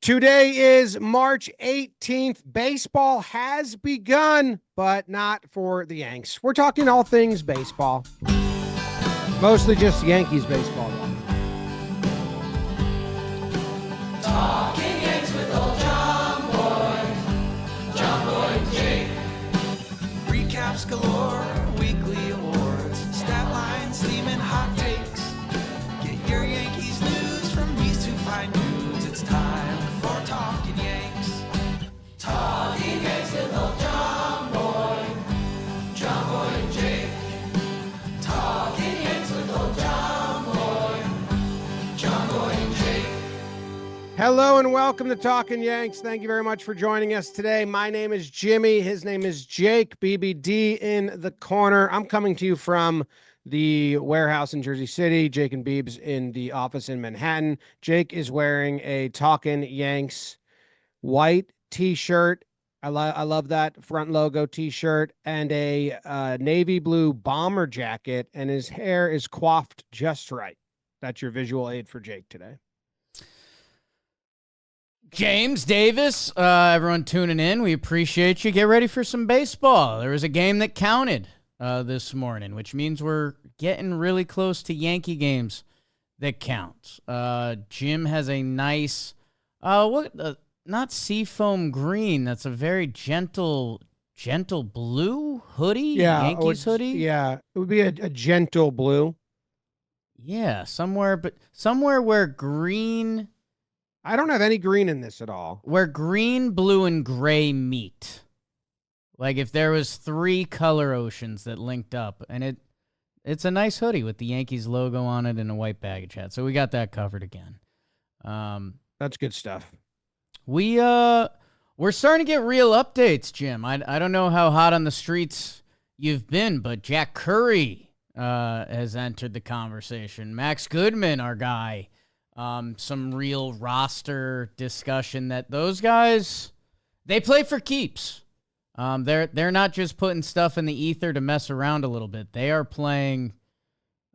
Today is March 18th. Baseball has begun, but not for the Yanks. We're talking all things baseball. Mostly just Yankees baseball. Talking Yanks with old John Boy and Jake. Recaps galore, weekly awards, stat lines, theme and hot takes. Get your Yankees news from these two fine dudes. It's time for Talkin' Yanks. Talking Yanks with old John Boy and Jake. Talking Yanks with old John Boy and Jake. Hello and welcome to Talkin' Yanks. Thank you very much for joining us today. My name is Jimmy. His name is Jake, BBD in the corner. I'm coming to you from the warehouse in Jersey City. Jake and Beebs in the office in Manhattan. Jake is wearing a Talkin' Yanks white t-shirt. I love that front logo t-shirt and a navy blue bomber jacket, and his hair is coiffed just right. That's your visual aid for Jake today. James Davis, everyone tuning in, we appreciate you. Get ready for some baseball. There was a game that counted this morning, which means we're getting really close to Yankee games that count. Jim has a nice, not seafoam green. That's a very gentle blue hoodie. Yeah, Yankees hoodie. Yeah, it would be a gentle blue. Yeah, somewhere where green. I don't have any green in this at all. Where green, blue, and gray meet. Like if there was three color oceans that linked up, and it's a nice hoodie with the Yankees logo on it and a white baggage hat. So we got that covered again. That's good stuff. We're starting to get real updates, Jim. I don't know how hot on the streets you've been, but Jack Curry has entered the conversation. Max Goodman, our guy. Some real roster discussion that those guys, they play for keeps. They're not just putting stuff in the ether to mess around a little bit. They are playing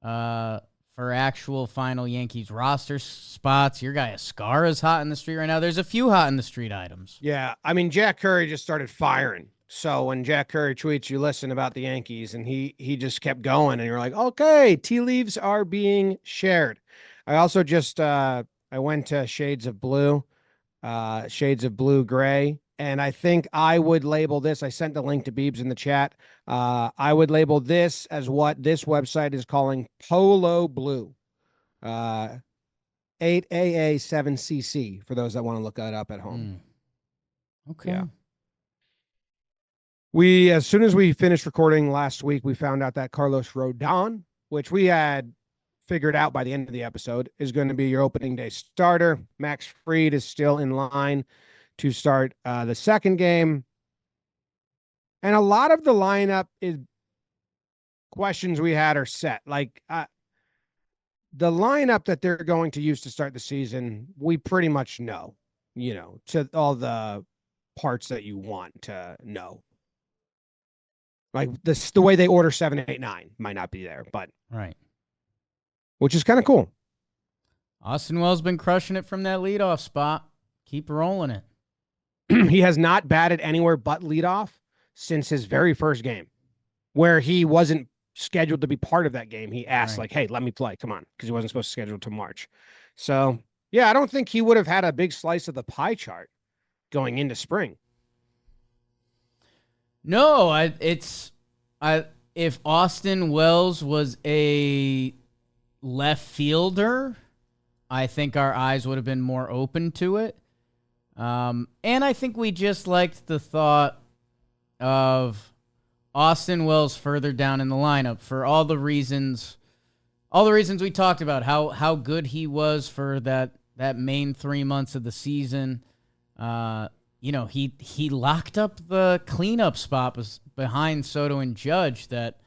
for actual final Yankees roster spots. Your guy Escarra is hot in the street right now. There's a few hot in the street items. Yeah, I mean, Jack Curry just started firing. So when Jack Curry tweets, you listen about the Yankees, and he just kept going, and you're like, okay, tea leaves are being shared. I also just I went to Shades of Blue Gray, and I think I would label this. I sent the link to Beebs in the chat. I would label this as what this website is calling Polo Blue, 8AA7CC for those that want to look that up at home. Okay. Yeah. We, as soon as we finished recording last week, we found out that Carlos Rodon, which we had figured out by the end of the episode, is going to be your opening day starter. Max Fried is still in line to start the second game. And a lot of the lineup is questions we had are set. Like the lineup that they're going to use to start the season, we pretty much know, to all the parts that you want to know. Like the way they order 7, 8, 9 might not be there, but Right. Which is kind of cool. Austin Wells been crushing it from that leadoff spot. Keep rolling it. He has not batted anywhere but leadoff since his very first game, where he wasn't scheduled to be part of that game. He asked, like, hey, let me play. Come on, because he wasn't supposed to schedule till March. So, yeah, I don't think he would have had a big slice of the pie chart going into spring. No, if Austin Wells was a left fielder, I think our eyes would have been more open to it. And I think we just liked the thought of Austin Wells further down in the lineup for all the reasons we talked about, how good he was for that main 3 months of the season. He locked up the cleanup spot behind Soto and Judge that,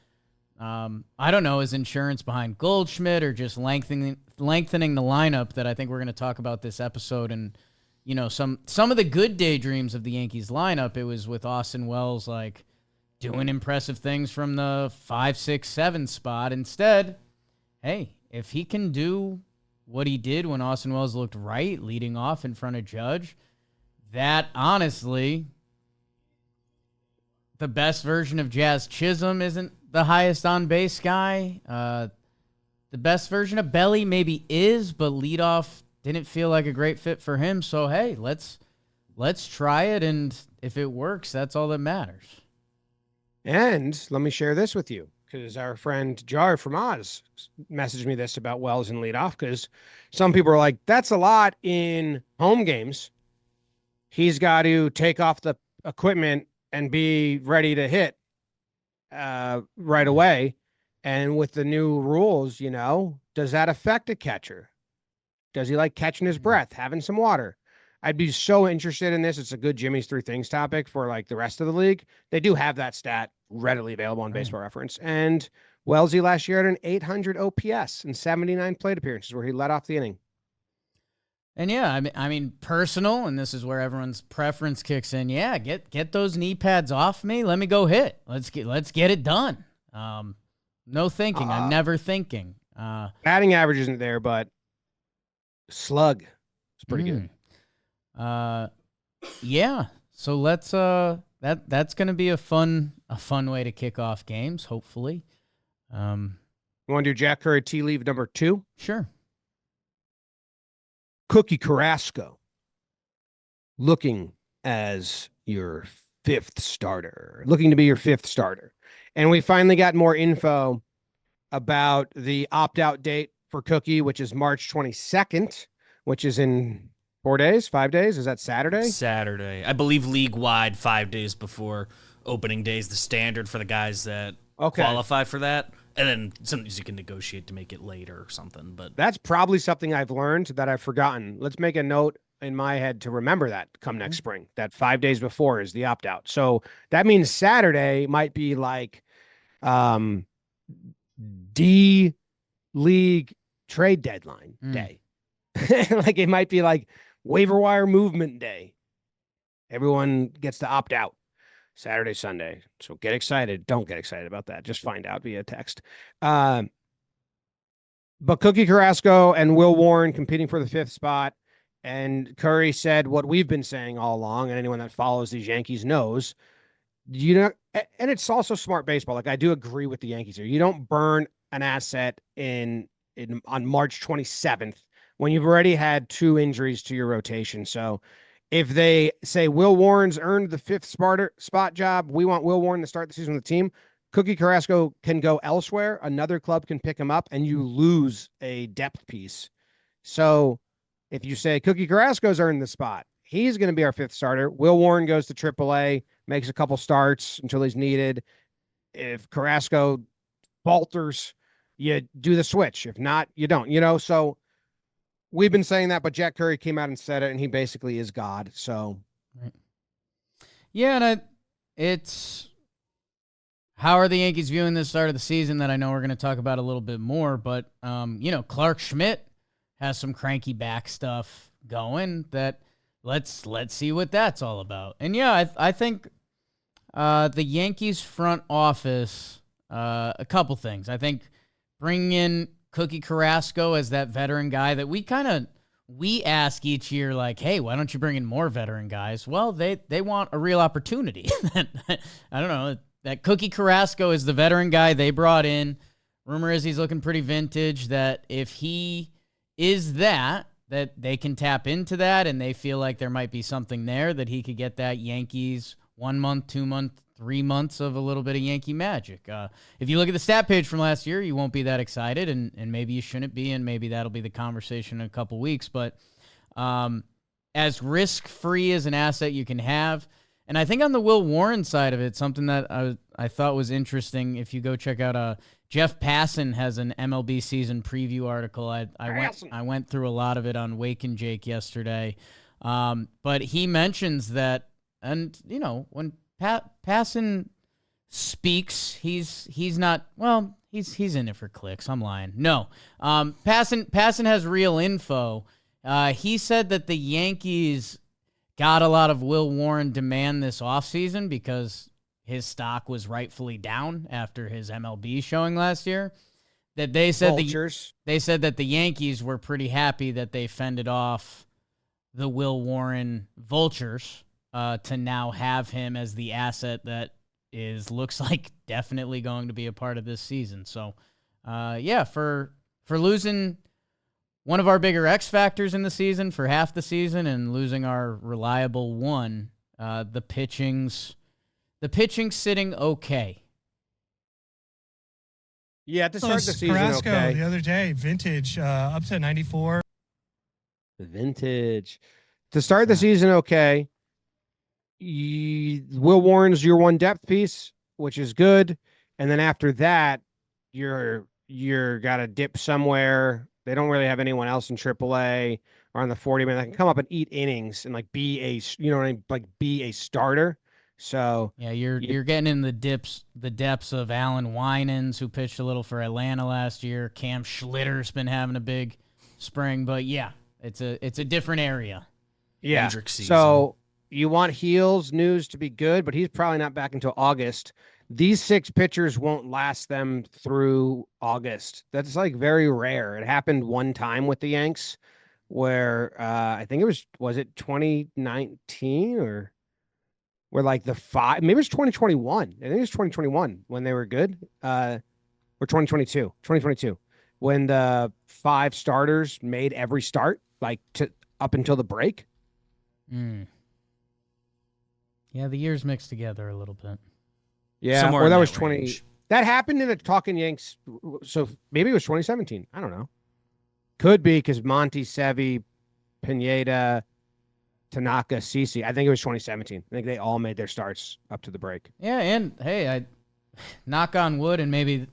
I don't know, is insurance behind Goldschmidt or just lengthening the lineup that I think we're going to talk about this episode. And, some of the good daydreams of the Yankees lineup, it was with Austin Wells, like, doing impressive things from the 5, 6, 7 spot. Instead, hey, if he can do what he did when Austin Wells looked right, leading off in front of Judge. That, honestly, the best version of Jazz Chisholm isn't the highest on-base guy. The best version of Belly maybe is, but leadoff didn't feel like a great fit for him. So, hey, let's try it, and if it works, that's all that matters. And let me share this with you, because our friend Jar from Oz messaged me this about Wells and leadoff, because some people are like, that's a lot in home games. He's got to take off the equipment and be ready to hit right away. And with the new rules, does that affect a catcher? Does he like catching his breath, having some water? I'd be so interested in this. It's a good Jimmy's 3 things topic for like the rest of the league. They do have that stat readily available on Baseball Reference. And Wellesley last year had an 800 OPS and 79 plate appearances where he led off the inning. And yeah, I mean, personal, and this is where everyone's preference kicks in. Yeah, get those knee pads off me. Let me go hit. Let's get it done. No thinking. I'm never thinking. Batting average isn't there, but slug is pretty good. Yeah. So let's that's gonna be a fun way to kick off games. Hopefully. You want to do Jack Curry tea leave number 2? Sure. Cookie Carrasco looking as your 5th starter, looking to be your 5th starter. And we finally got more info about the opt-out date for Cookie, which is March 22nd, which is in 4 days, 5 days. Is that Saturday? Saturday. I believe league-wide 5 days before opening day is the standard for the guys that qualify for that. And then sometimes you can negotiate to make it later or something. But that's probably something I've learned that I've forgotten. Let's make a note in my head to remember that come next spring, that 5 days before is the opt-out. So that means Saturday might be like D-League trade deadline day. Like it might be like waiver wire movement day. Everyone gets to opt out Saturday, Sunday. So get excited. Don't get excited about that. Just find out via text. But Cookie Carrasco and Will Warren competing for the 5th spot. And Curry said what we've been saying all along, and anyone that follows these Yankees knows, and it's also smart baseball. Like I do agree with the Yankees here. You don't burn an asset on March 27th when you've already had 2 injuries to your rotation. So if they say Will Warren's earned the 5th spot job, we want Will Warren to start the season with the team, Cookie Carrasco can go elsewhere. Another club can pick him up, and you lose a depth piece. So if you say Cookie Carrasco's earned the spot, he's going to be our 5th starter. Will Warren goes to AAA, makes a couple starts until he's needed. If Carrasco falters, you do the switch. If not, you don't. So we've been saying that, but Jack Curry came out and said it, and he basically is God. So, right. Yeah, and it's how are the Yankees viewing this start of the season that I know we're going to talk about a little bit more, but Clark Schmidt has some cranky back stuff going that let's see what that's all about. And yeah, I think the Yankees front office, a couple things. I think bringing in Cookie Carrasco as that veteran guy that we ask each year, like, hey, why don't you bring in more veteran guys? Well, they want a real opportunity. I don't know. That Cookie Carrasco is the veteran guy they brought in. Rumor is he's looking pretty vintage, that if he is that they can tap into that, and they feel like there might be something there that he could get that Yankees 1 month, 2 month, 3 months of a little bit of Yankee magic. If you look at the stat page from last year, you won't be that excited, and maybe you shouldn't be, and maybe that'll be the conversation in a couple weeks. But as risk-free as an asset you can have, and I think on the Will Warren side of it, something that I thought was interesting, if you go check out Jeff Passan has an MLB season preview article. I went through a lot of it on Wake and Jake yesterday. But he mentions that, and when Passan speaks, he's not, well, he's in it for clicks. I'm lying. No. Passan has real info. He said that the Yankees got a lot of Will Warren demand this offseason because his stock was rightfully down after his MLB showing last year. that they said Vultures. they said that the Yankees were pretty happy that they fended off the Will Warren Vultures to now have him as the asset that looks like definitely going to be a part of this season. So, for losing one of our bigger X factors in the season for half the season and losing our reliable one, the pitching's sitting okay. Yeah, to start the season, Carrasco okay. The other day, vintage, up to 94. Vintage. To start the season, okay. Will Warren's your one depth piece, which is good. And then after that, you're got to dip somewhere. They don't really have anyone else in AAA or on the 40-man that can come up and eat innings and like be a starter. So yeah, you're getting in the depths of Alan Winans, who pitched a little for Atlanta last year. Cam Schlitter's been having a big spring, but yeah, it's a different area. Yeah. So you want Heels news to be good, but he's probably not back until August. These 6 pitchers won't last them through August. That's like very rare. It happened one time with the Yanks where I think was it 2019 or where like maybe it was 2021. I think it was 2021 when they were good. Or 2022 when the 5 starters made every start like up until the break. Yeah, the years mixed together a little bit. Yeah, somewhere or that was range. 20. That happened in the Talkin Yanks. So maybe it was 2017. I don't know. Could be because Monty, Sevi, Pineda, Tanaka, Cece. I think it was 2017. I think they all made their starts up to the break. Yeah, and hey, I knock on wood, and maybe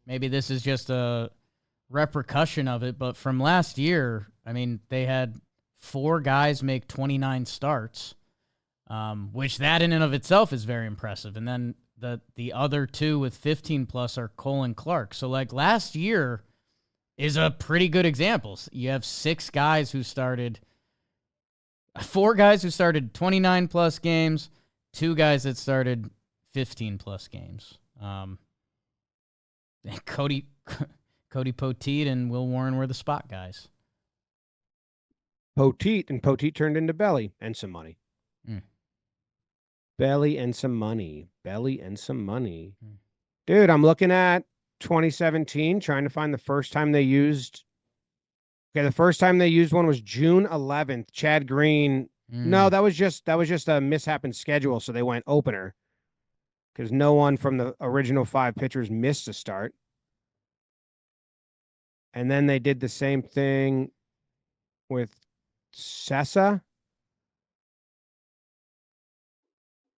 this is just a repercussion of it, but from last year, I mean, they had 4 guys make 29 starts, which that in and of itself is very impressive. And then the other 2 with 15 plus are Cole and Clark. So like last year is a pretty good example. You have 4 guys who started 29 plus games, 2 guys that started 15 plus games. Cody Poteet and Will Warren were the spot guys. Poteet turned into Belly and some money. Belly and some money. Dude, I'm looking at 2017, trying to find the first time they used. Okay, the first time they used one was June 11th. Chad Green. No, that was just a mishap in schedule, so they went opener because no one from the original 5 pitchers missed a start. And then they did the same thing with Sessa.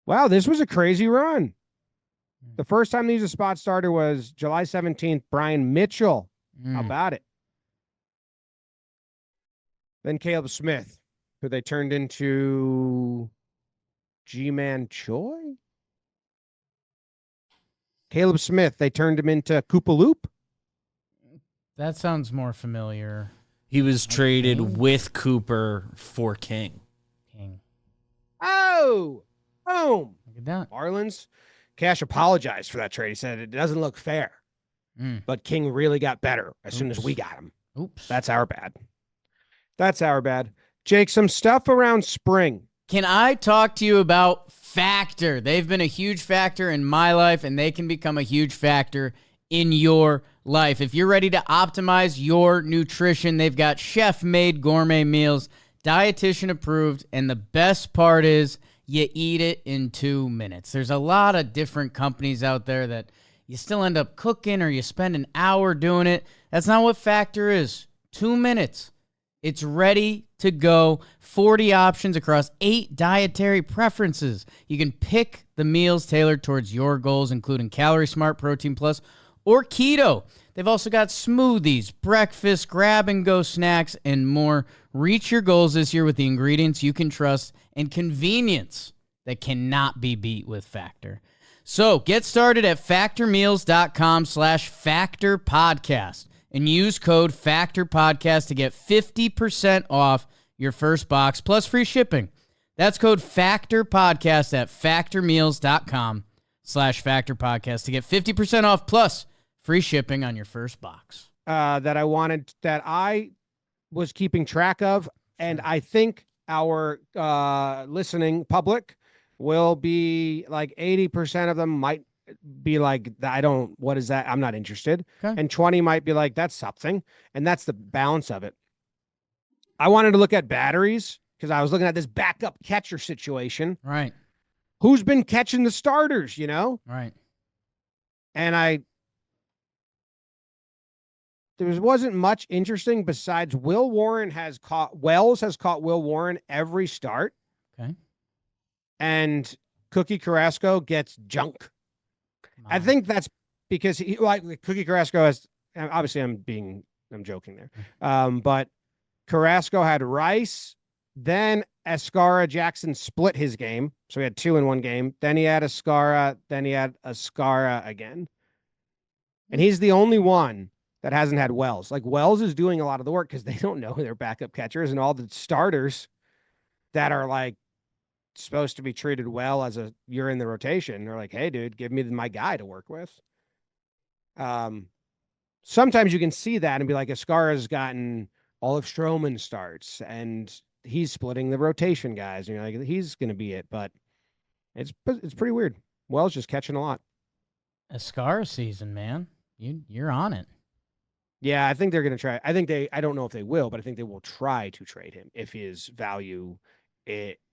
Wow, this was a crazy run. The first time they used a spot starter was July 17th, Brian Mitchell. How about it? Then Caleb Smith, who they turned into G-Man Choi. Caleb Smith, they turned him into Koopaloop. That sounds more familiar. He was traded with Cooper for King. Oh, boom. Look at that. Marlins. Cash apologized for that trade. He said it doesn't look fair. But King really got better as soon as we got him. Oops. That's our bad. Jake, some stuff around spring. Can I talk to you about Factor? They've been a huge factor in my life, and they can become a huge factor in your life. If you're ready to optimize your nutrition, they've got chef-made gourmet meals, dietitian approved, and the best part is you eat it in 2 minutes. There's a lot of different companies out there that you still end up cooking or you spend an hour doing it. That's not what Factor is. 2 minutes. It's ready to go. 40 options across 8 dietary preferences. You can pick the meals tailored towards your goals, including Calorie Smart, Protein Plus, or Keto. They've also got smoothies, breakfast, grab-and-go snacks, and more. Reach your goals this year with the ingredients you can trust and convenience that cannot be beat with Factor. So get started at factormeals.com/factorpodcast and use code FACTORPODCAST to get 50% off your first box plus free shipping. That's code FACTORPODCAST at factormeals.com/factorpodcast to get 50% off plus Free shipping on your first box. That I was keeping track of, and I think our listening public will be like 80% of them might be like, what is that? I'm not interested. Okay. And 20 might be like, that's something. And that's the balance of it. I wanted to look at batteries because I was looking at this backup catcher situation. Right. Who's been catching the starters, you know? Right. And there wasn't much interesting besides Wells has caught Will Warren every start. Okay. And Cookie Carrasco gets junk. Wow. I think that's because Cookie Carrasco has, obviously I'm joking there. But Carrasco had Rice, then Escarra. Jasson split his game. So he had 2 in one game. Then he had Escarra. Then he had Escarra again. And he's the only one that hasn't had Wells. Like, Wells is doing a lot of the work because they don't know who their backup catchers, and all the starters that are like supposed to be treated well as you're in the rotation. They're like, hey, dude, give me my guy to work with. Sometimes you can see that and be like, Escarra's gotten all of Stroman starts and he's splitting the rotation guys. And you're like, he's going to be it. But it's pretty weird. Wells just catching a lot. Escarra season, man. You're on it. Yeah, I think they're going to try. I don't know if they will, but I think they will try to trade him if his value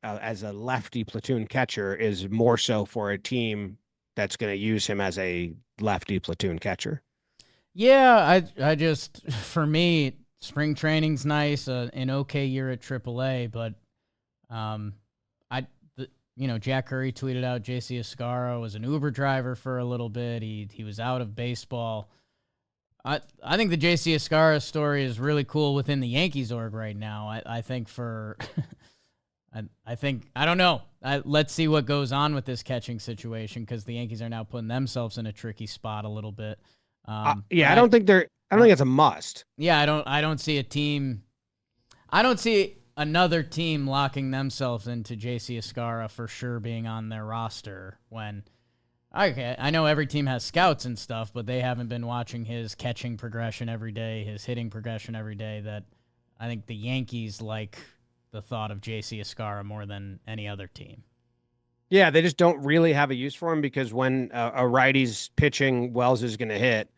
as a lefty platoon catcher is more so for a team that's going to use him as a lefty platoon catcher. Yeah, I just, for me, spring training's nice, an okay year at AAA, but Jack Curry tweeted out JC Escarra was an Uber driver for a little bit. He was out of baseball. I think the JC Escarra story is really cool within the Yankees org right now. I think I don't know. Let's see what goes on with this catching situation because the Yankees are now putting themselves in a tricky spot a little bit. I don't think it's a must. Yeah, I don't see a team. I don't see another team locking themselves into JC Escarra for sure being on their roster when. Okay, I know every team has scouts and stuff, but they haven't been watching his catching progression every day, his hitting progression every day. That I think the Yankees like the thought of JC Escarra more than any other team. Yeah, they just don't really have a use for him because when a righty's pitching, Wells is going to hit,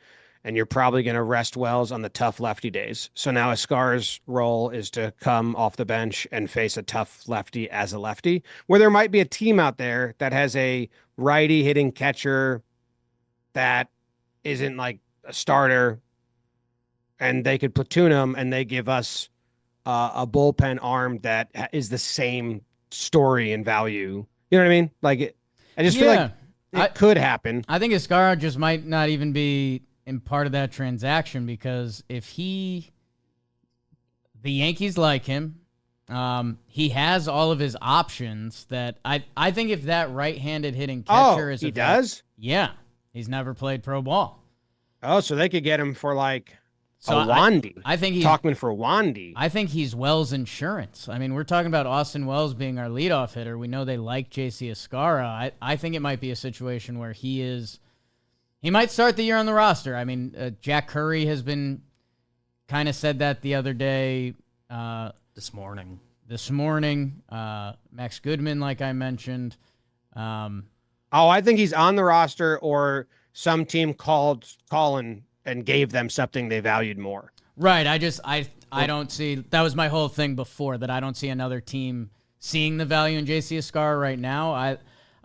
and you're probably going to rest Wells on the tough lefty days. So now Escarra's role is to come off the bench and face a tough lefty as a lefty, where there might be a team out there that has a righty hitting catcher that isn't like a starter, and they could platoon him, and they give us a bullpen arm that is the same story and value. You know what I mean? Like, I just feel like it could happen. I think Escarra just might not even be in part of that transaction because if the Yankees like him, he has all of his options that I think if that right-handed hitting catcher is... he does? Yeah. He's never played pro ball. Oh, so they could get him for like a Wandy. I think he's Talkman for Wandy. I think he's Wells insurance. I mean, we're talking about Austin Wells being our leadoff hitter. We know they like JC Escarra. I think it might be a situation where he might start the year on the roster. I mean, Jack Curry has been kind of said that the other day. This morning. Max Goodman, like I mentioned. I think he's on the roster or some team called Colin and gave them something they valued more. Right. I don't see, that was my whole thing before, that I don't see another team seeing the value in JC Escarra right now.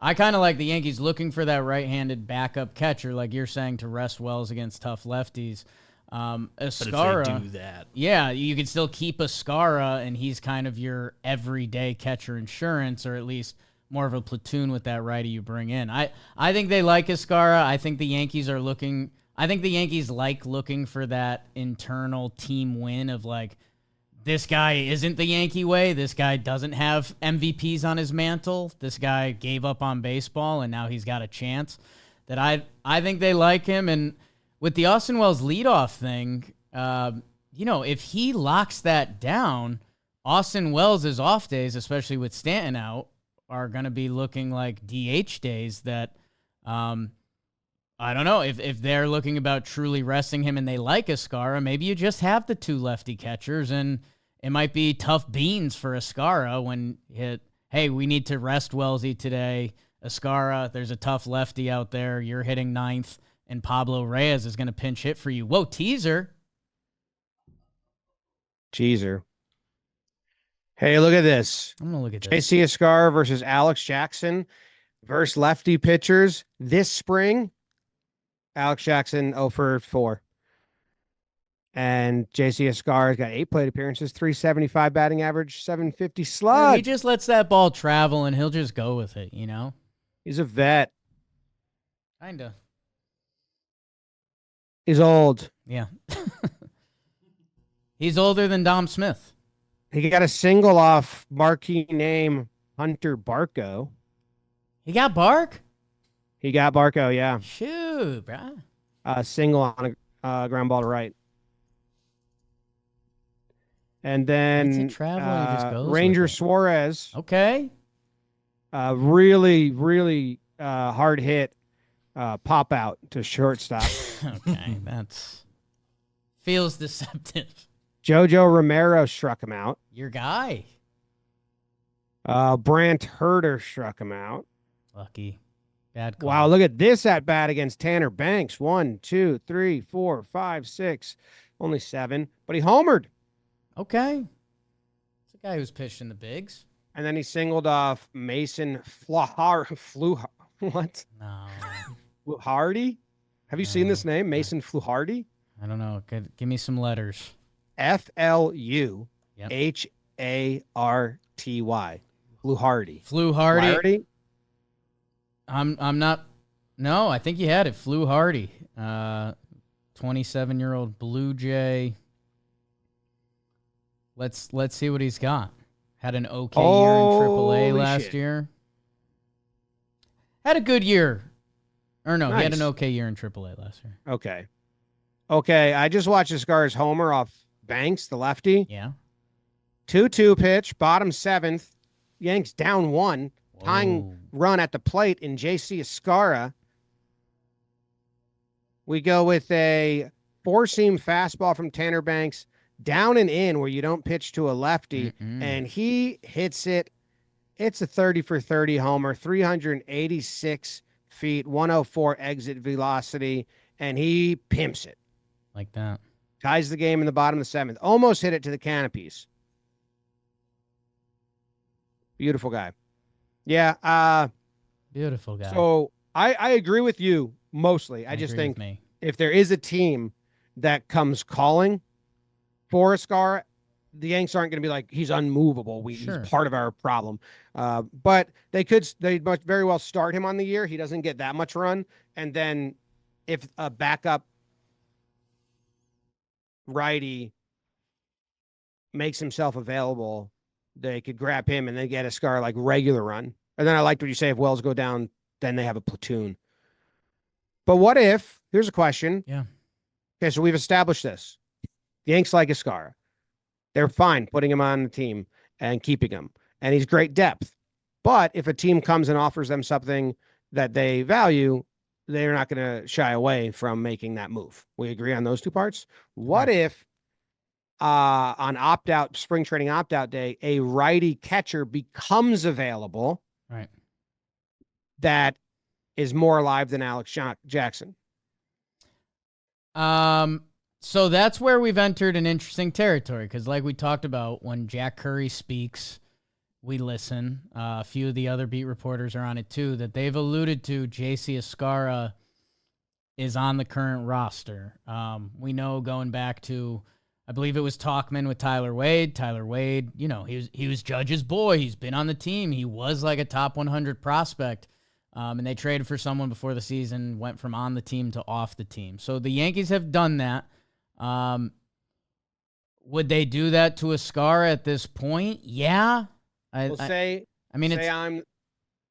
I kind of like the Yankees looking for that right-handed backup catcher, like you're saying, to rest Wells against tough lefties. Escarra, but if they do that, yeah, you could still keep Escarra, and he's kind of your everyday catcher insurance, or at least more of a platoon with that righty you bring in. I think they like Escarra. I think the Yankees like looking for that internal team win of like, this guy isn't the Yankee way. This guy doesn't have MVPs on his mantle. This guy gave up on baseball, and now he's got a chance. That I think they like him. And with the Austin Wells leadoff thing, if he locks that down, Austin Wells' off days, especially with Stanton out, are going to be looking like DH days that I don't know if they're looking about truly resting him and they like Escarra, maybe you just have the 2 lefty catchers and it might be tough beans for Escarra when hey, we need to rest Wellesley today. Escarra, there's a tough lefty out there. You're hitting 9th and Pablo Reyes is going to pinch hit for you. Whoa, teaser. Teaser. Hey, look at this. I'm going to look at this. JC Escarra versus Alex Jackson versus lefty pitchers this spring. Alex Jackson 0 for 4. And JC Escarra's got 8 plate appearances, 375 batting average, 750 slug. He just lets that ball travel and he'll just go with it, you know? He's a vet. Kinda. He's old. Yeah. He's older than Dom Smith. He got a single off marquee name Hunter Barco. He got Bark? He got Barco, yeah. Shoot, bro. Single on a ground ball to right. And then Ranger Suarez. Okay. Really, really hard hit pop out to shortstop. Okay, that's feels deceptive. Jojo Romero struck him out. Your guy. Brant Herter struck him out. Lucky. Bad call. Wow, look at this at bat against Tanner Banks. 1, 2, 3, 4, 5, 6. Only 7. But he homered. Okay. It's a guy who's pitched in the bigs. And then he singled off Mason what? No. Fluharty? Have you seen this name? Mason Fluharty? I don't know. Give me some letters. Fluharty. Fluharty. Fluharty. I'm not. No, I think you had it. Fluharty. 27-year-old Blue Jay. Let's see what he's got. Had an okay year in AAA last year. Had a good year. Or no, nice. He had an okay year in AAA last year. Okay. I just watched Escarra's homer off Banks, the lefty. Yeah. 2-2 pitch, bottom 7th. Yanks down 1. Tying run at the plate in JC Escarra. We go with a 4-seam fastball from Tanner Banks, down and in where you don't pitch to a lefty, and he hits it. It's a 30 for 30 homer, 386 feet, 104 exit velocity, and he pimps it. Like that. Ties the game in the bottom of the 7th. Almost hit it to the canopies. Beautiful guy. Yeah. Beautiful guy. So I agree with you mostly. I just think if there is a team that comes calling for Escarra, the Yanks aren't going to be like, he's unmovable. He's part of our problem. But they might very well start him on the year. He doesn't get that much run. And then if a backup righty makes himself available, they could grab him and then get Escarra like regular run. And then I liked what you say, if Wells go down, then they have a platoon. But what if, here's a question. Yeah. Okay, so we've established this. The Yanks like Escarra. They're fine putting him on the team and keeping him. And he's great depth. But if a team comes and offers them something that they value, they're not going to shy away from making that move. We agree on those two parts? What if on opt-out, spring training opt-out day, a righty catcher becomes available that is more alive than Alex Jackson? So that's where we've entered an interesting territory, because like we talked about, when Jack Curry speaks, we listen. A few of the other beat reporters are on it too, that they've alluded to JC Escarra is on the current roster. We know going back to, I believe it was Talkman with Tyler Wade. Tyler Wade, you know, he was Judge's boy. He's been on the team. He was like a top 100 prospect. And they traded for someone before the season, went from on the team to off the team. So the Yankees have done that. Would they do that to Escarra at this point? Yeah. I'm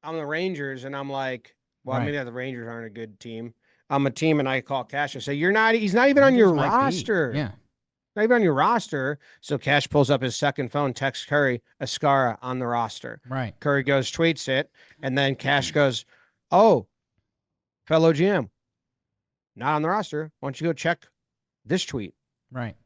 the Rangers and I'm like, well, maybe the Rangers aren't a good team. I'm a team and I call Cash and say, he's not even on your roster. Yeah. Not even on your roster. So Cash pulls up his second phone, texts Curry, Escarra on the roster. Right. Curry goes, tweets it. And then Cash goes, oh, fellow GM, not on the roster. Why don't you go check this tweet? Right.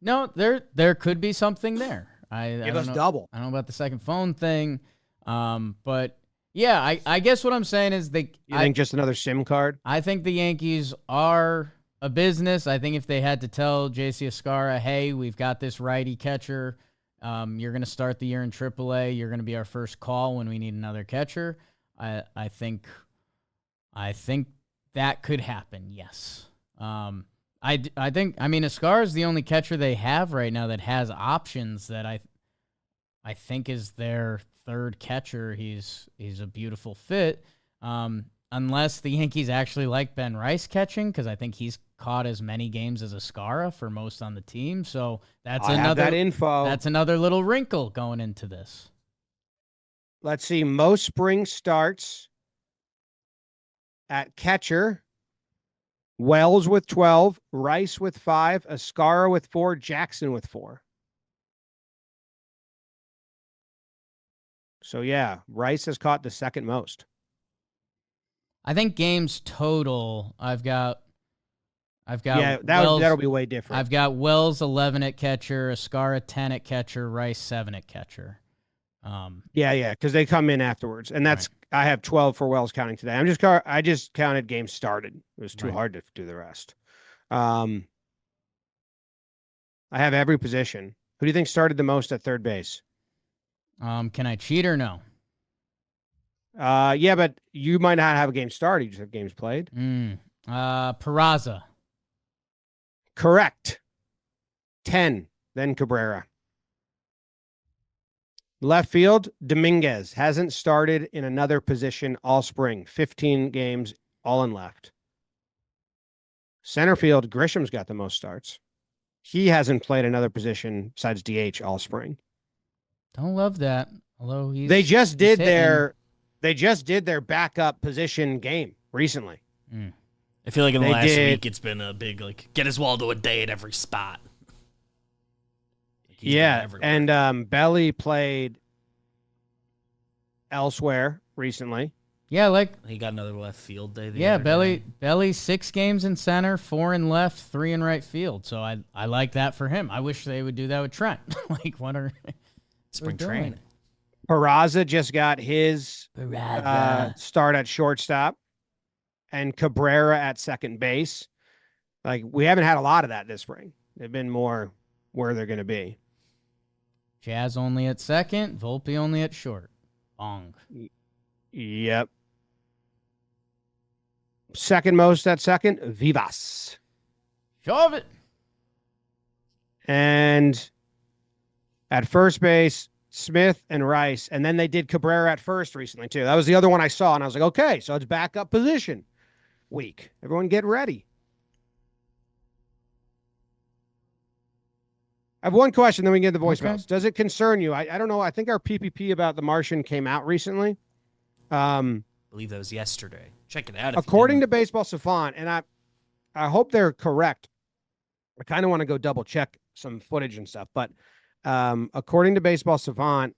No, there could be something there. Give us double. I don't know about the second phone thing, but yeah, I guess what I'm saying is You think just another SIM card? I think the Yankees are a business. I think if they had to tell JC Escarra, hey, we've got this righty catcher, you're going to start the year in AAA, you're going to be our first call when we need another catcher, I think that could happen, yes. I think Escarra is the only catcher they have right now that has options that I think is their third catcher. He's a beautiful fit. Unless the Yankees actually like Ben Rice catching, because I think he's caught as many games as Escarra for most on the team. So that's that info. That's another little wrinkle going into this. Let's see. Most spring starts at catcher. Wells with 12, Rice with 5, Escarra with 4, Jackson with 4. So yeah, Rice has caught the second most. I think games total, I've got that'll be way different. I've got Wells 11 at catcher, Escarra 10 at catcher, Rice 7 at catcher. Because they come in afterwards, and that's right. I have 12 for Wells counting today. I just counted games started. It was too hard to do the rest. I have every position. Who do you think started the most at third base? Can I cheat or no? Yeah, but you might not have a game started. You just have games played. Peraza. Correct. 10, then Cabrera. Left field, Dominguez hasn't started in another position all spring. 15 games, all in left. Center field, Grisham's got the most starts. He hasn't played another position besides DH all spring. Don't love that. Although they just did their backup position game recently. I feel like in the last week it's been a big get Oswaldo a day at every spot. And Belly played elsewhere recently. Yeah, he got another left field day. Belly 6 games in center, 4 in left, 3 in right field. So I like that for him. I wish they would do that with Trent. What are spring training? Peraza just got his start at shortstop, and Cabrera at second base. We haven't had a lot of that this spring. They've been more where they're going to be. Jazz only at second, Volpe only at short. Bong. Yep. Second most at second, Vivas. Shove it. And at first base, Smith and Rice. And then they did Cabrera at first recently, too. That was the other one I saw, and I was like, okay, so it's backup position week. Everyone get ready. I have one question, then we can get the voicemails. Okay. Does it concern you? I don't know. I think our PPP about the Martian came out recently. I believe that was yesterday. Check it out. According to Baseball Savant, and I hope they're correct. I kind of want to go double check some footage and stuff, but according to Baseball Savant,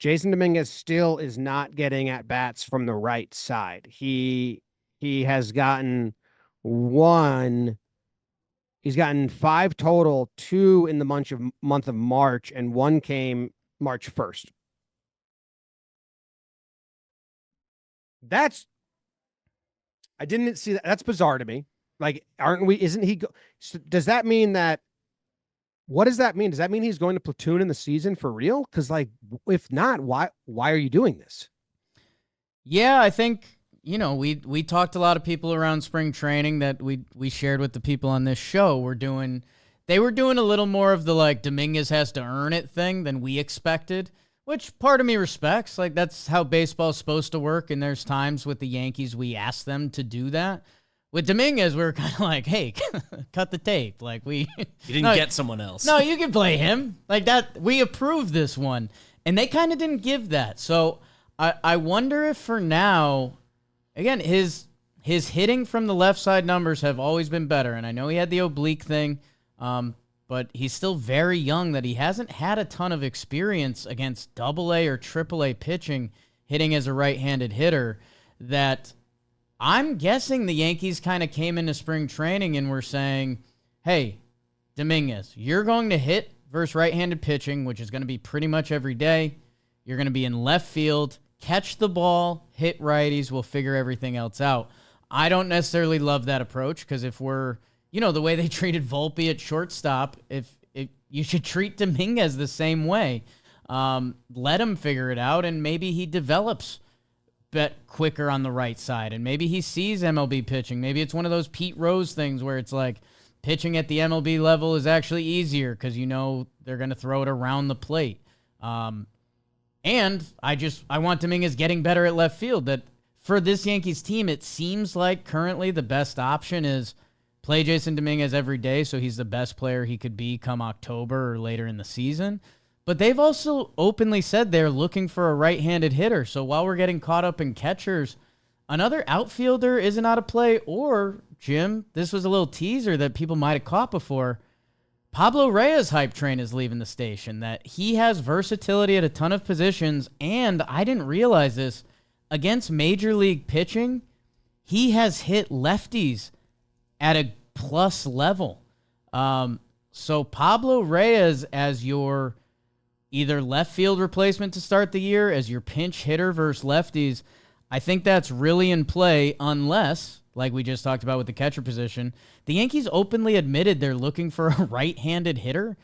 Jasson Dominguez still is not getting at bats from the right side. He has gotten 1. He's gotten 5 total, 2 in the month of March, and 1 came March 1st. I didn't see that. That's bizarre to me. Aren't we? Isn't he? Does that mean that? What does that mean? Does that mean he's going to platoon in the season for real? Because if not, why are you doing this? Yeah, I think. We talked to a lot of people around spring training that we shared with the people on this show. They were doing a little more of the Dominguez has to earn it thing than we expected, which part of me respects. That's how baseball's supposed to work, and there's times with the Yankees we ask them to do that. With Dominguez, we were kind of hey, cut the tape. You didn't get someone else. No, you can play him. That. We approve this one. And they kind of didn't give that. So I wonder if for now, again, his hitting from the left side numbers have always been better. And I know he had the oblique thing, but he's still very young that he hasn't had a ton of experience against AA or AAA pitching, hitting as a right-handed hitter, that I'm guessing the Yankees kind of came into spring training and were saying, hey, Dominguez, you're going to hit versus right-handed pitching, which is going to be pretty much every day. You're going to be in left field, catch the ball, hit righties, we'll figure everything else out. I don't necessarily love that approach because if we're, the way they treated Volpe at shortstop, if you should treat Dominguez the same way. Let him figure it out, and maybe he develops quicker on the right side, and maybe he sees MLB pitching. Maybe it's one of those Pete Rose things where it's like pitching at the MLB level is actually easier because they're going to throw it around the plate. And I want Dominguez getting better at left field. That for this Yankees team, it seems like currently the best option is play Jasson Dominguez every day, so he's the best player he could be come October or later in the season. But they've also openly said they're looking for a right-handed hitter. So while we're getting caught up in catchers, another outfielder isn't out of play. Or, Jim, this was a little teaser that people might have caught before. Pablo Reyes' hype train is leaving the station, that he has versatility at a ton of positions, and I didn't realize this, against major league pitching, he has hit lefties at a plus level. So Pablo Reyes as your either left field replacement to start the year, as your pinch hitter versus lefties, I think that's really in play unless, like we just talked about with the catcher position, the Yankees openly admitted they're looking for a right-handed hitter.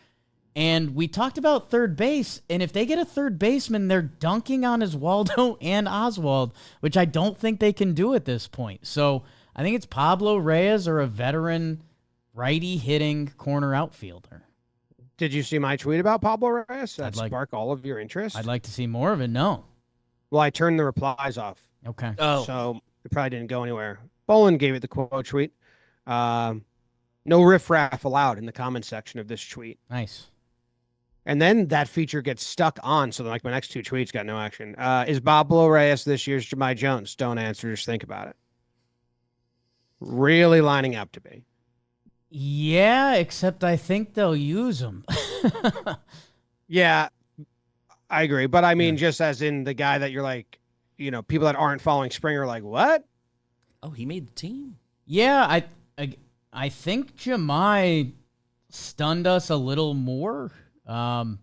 And we talked about third base, and if they get a third baseman, they're dunking on Oswaldo and Oswald, which I don't think they can do at this point. So I think it's Pablo Reyes or a veteran righty-hitting corner outfielder. Did you see my tweet about Pablo Reyes? That spark all of your interest? I'd like to see more of it. No. Well, I turned the replies off. Okay. Oh. So it probably didn't go anywhere. Bolin gave it the quote tweet. No riffraff allowed in the comment section of this tweet. Nice. And then that feature gets stuck on. So like my next two tweets got no action. Is Pablo Reyes this year's Jahmai Jones? Don't answer. Just think about it. Really lining up to be. Yeah, except I think they'll use him. Yeah, I agree. But I mean, just as in the guy that you're like, people that aren't following Springer are like, what? Oh, he made the team. Yeah, I think Jahmai stunned us a little more. Well,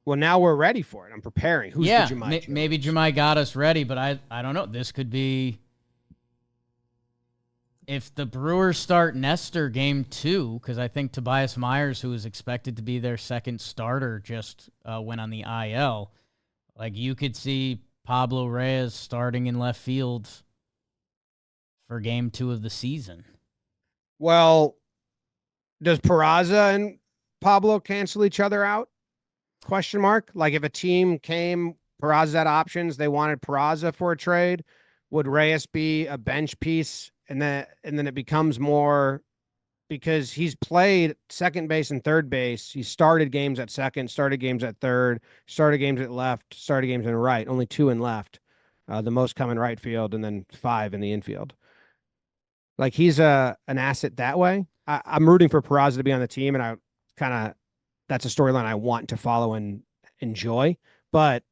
now we're ready for it. I'm preparing. Who's the Jahmai? Maybe Jahmai got us ready, but I don't know. This could be. If the Brewers start Nestor game 2, because I think Tobias Myers, who is expected to be their second starter, just went on the IL. Like, you could see Pablo Reyes starting in left field for game 2 of the season. Well, does Peraza and Pablo cancel each other out? Question mark. Like, if a team came, Peraza had options, they wanted Peraza for a trade, would Reyes be a bench piece? And then it becomes more because he's played second base and third base. He started games at second, started games at third, started games at left, started games in right, only 2 in left. The most come in right field and then 5 in the infield. Like, he's an asset that way. I'm rooting for Peraza to be on the team, and that's a storyline I want to follow and enjoy. But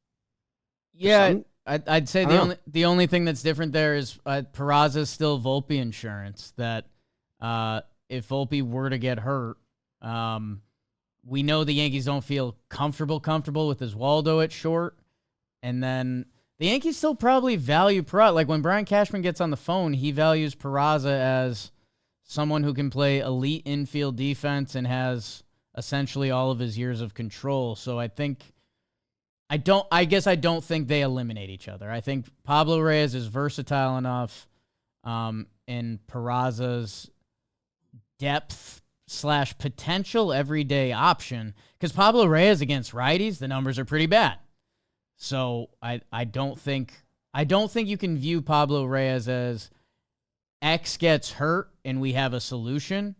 yeah, I'd say the only thing that's different there is Peraza's still Volpe insurance. That if Volpe were to get hurt, we know the Yankees don't feel comfortable with Oswaldo at short, and then the Yankees still probably value Peraza. Like when Brian Cashman gets on the phone, he values Peraza as someone who can play elite infield defense and has essentially all of his years of control. So I guess I don't think they eliminate each other. I think Pablo Reyes is versatile enough in Peraza's depth / potential everyday option, because Pablo Reyes against righties, the numbers are pretty bad. So I don't think you can view Pablo Reyes as X gets hurt and we have a solution,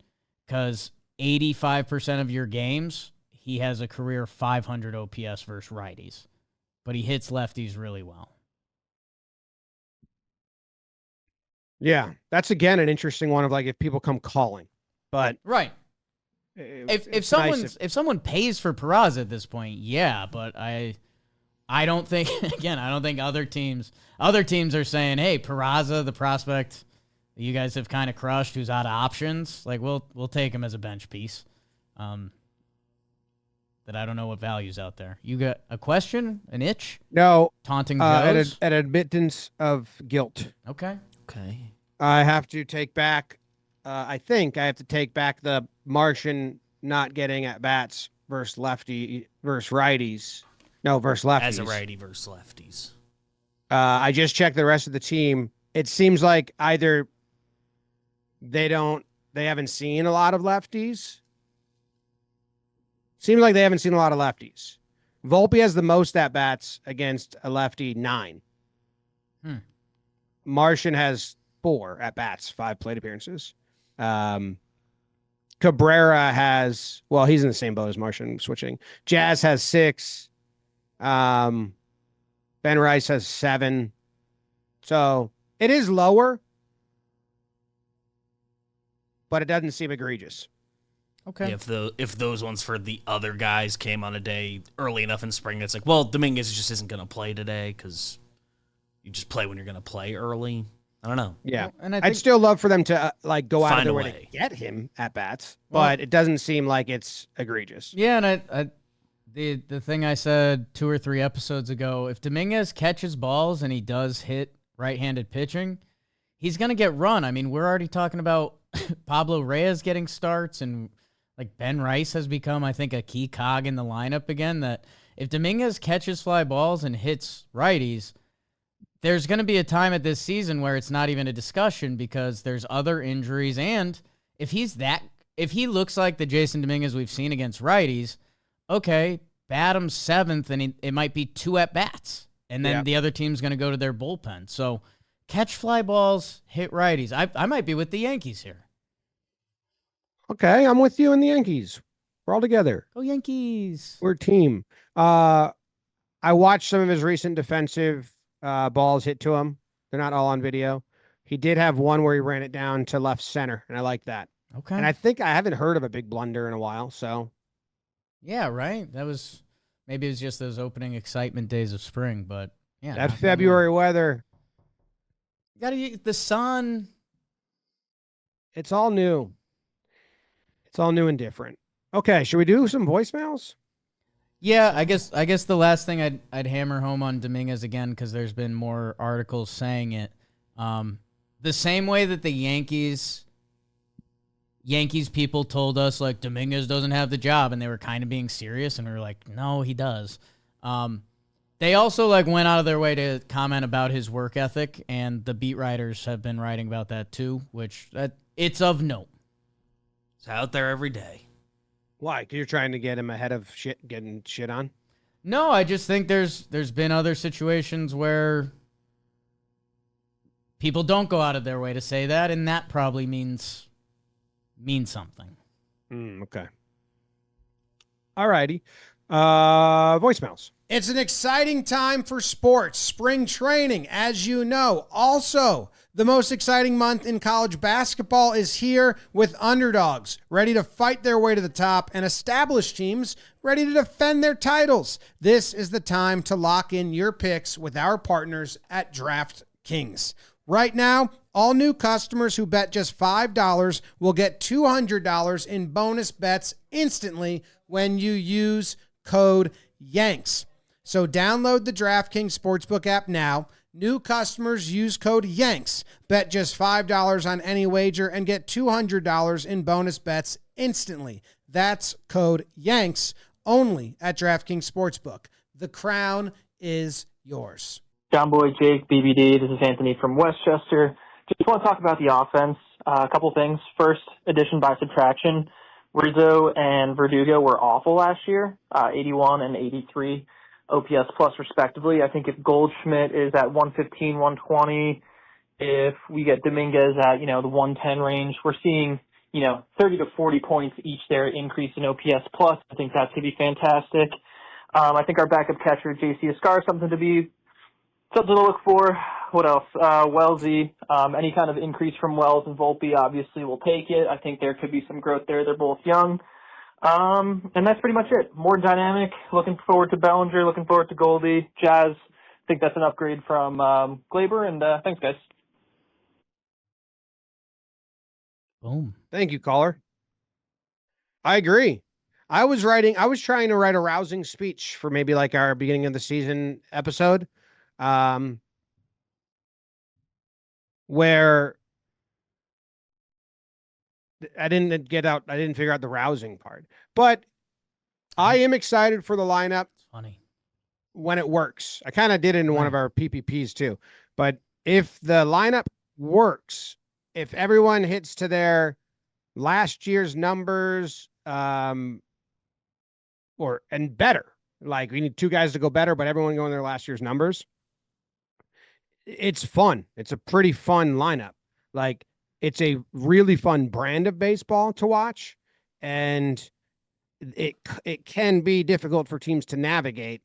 because 85% of your games, he has a career 500 OPS versus righties, but he hits lefties really well. Yeah, that's again an interesting one of like if people come calling, but right. If someone pays for Peraza at this point, yeah, but I don't think other teams are saying, hey, Peraza, the prospect you guys have kind of crushed, who's out of options, like we'll take him as a bench piece. That I don't know what value's out there. You got a question, an itch? No. Taunting Joes? An admittance of guilt. Okay. I have to take back. I think I have to take back the Martian not getting at bats versus righties. No, versus lefties. As a righty versus lefties. I just checked the rest of the team. It seems like either they haven't seen a lot of lefties. Seems like they haven't seen a lot of lefties. Volpe has the most at bats against a lefty, 9. Martian has 4 at bats, 5 plate appearances. Cabrera has, well, he's in the same boat as Martian, switching. Jazz has 6. Ben Rice has 7. So it is lower, but it doesn't seem egregious. Okay. Yeah, if those ones for the other guys came on a day early enough in spring, it's like, well, Dominguez just isn't going to play today because you just play when you're going to play early. I don't know. Yeah, well, and I'd still love for them to go out of their way to get him at bats, but it doesn't seem like it's egregious. Yeah, and the thing I said 2 or 3 episodes ago, if Dominguez catches balls and he does hit right-handed pitching, he's going to get run. I mean, we're already talking about Pablo Reyes getting starts, and like Ben Rice has become, I think, a key cog in the lineup again, that if Dominguez catches fly balls and hits righties, there's going to be a time at this season where it's not even a discussion because there's other injuries. And if he looks like the Jasson Dominguez we've seen against righties, okay, bat him 7th and it might be 2 at bats. And then the other team's going to go to their bullpen. So catch fly balls, hit righties. I might be with the Yankees here. Okay, I'm with you and the Yankees. We're all together. Go Yankees. We're a team. I watched some of his recent defensive balls hit to him. They're not all on video. He did have one where he ran it down to left center, and I like that. Okay. And I think I haven't heard of a big blunder in a while, so. Yeah, right? Maybe it was just those opening excitement days of spring, but yeah. That February weather. You got to get the sun. It's all new. It's all new and different. Okay, should we do some voicemails? Yeah, I guess the last thing I'd hammer home on Dominguez again, because there's been more articles saying it. The same way that the Yankees people told us like Dominguez doesn't have the job, and they were kind of being serious, and we were like, no, he does. They also like went out of their way to comment about his work ethic, and the beat writers have been writing about that too, which it's of note. It's out there every day. Why? Because you're trying to get him ahead of getting shit on? No, I just think there's been other situations where people don't go out of their way to say that, and that probably means something. Okay. All righty. Voicemails. It's an exciting time for sports, spring training, as you know. Also, the most exciting month in college basketball is here with underdogs ready to fight their way to the top and established teams ready to defend their titles. This is the time to lock in your picks with our partners at DraftKings. Right now, all new customers who bet just $5 will get $200 in bonus bets instantly when you use code YANKS. So download the DraftKings Sportsbook app now. New customers use code YANKS. Bet just $5 on any wager and get $200 in bonus bets instantly. That's code YANKS only at DraftKings Sportsbook. The crown is yours. John Boy, Jake, BBD. This is Anthony from Westchester. Just want to talk about the offense. A couple things. First, addition by subtraction. Rizzo and Verdugo were awful last year, 81 and 83 OPS plus respectively. I think if Goldschmidt is at 115, 120, if we get Dominguez at, the 110 range, we're seeing, 30 to 40 points each there increase in OPS plus. I think that's going to be fantastic. I think our backup catcher, JC Escarra, something to look for. What else? Wellesley, any kind of increase from Wells and Volpe, obviously we'll take it. I think there could be some growth there. They're both young. And that's pretty much it. More dynamic. Looking forward to Bellinger. Looking forward to Goldie. Jazz. I think that's an upgrade from Glaber. And thanks, guys. Boom. Thank you, caller. I agree. I was trying to write a rousing speech for maybe like our beginning of the season episode, where I didn't figure out the rousing part, but I am excited for the lineup. It's funny. When it works. I kind of did it in one of our PPPs too, but if the lineup works, if everyone hits to their last year's numbers, and better, like we need 2 guys to go better, but everyone going their last year's numbers, it's fun. It's a pretty fun lineup. Like it's a really fun brand of baseball to watch, and it can be difficult for teams to navigate,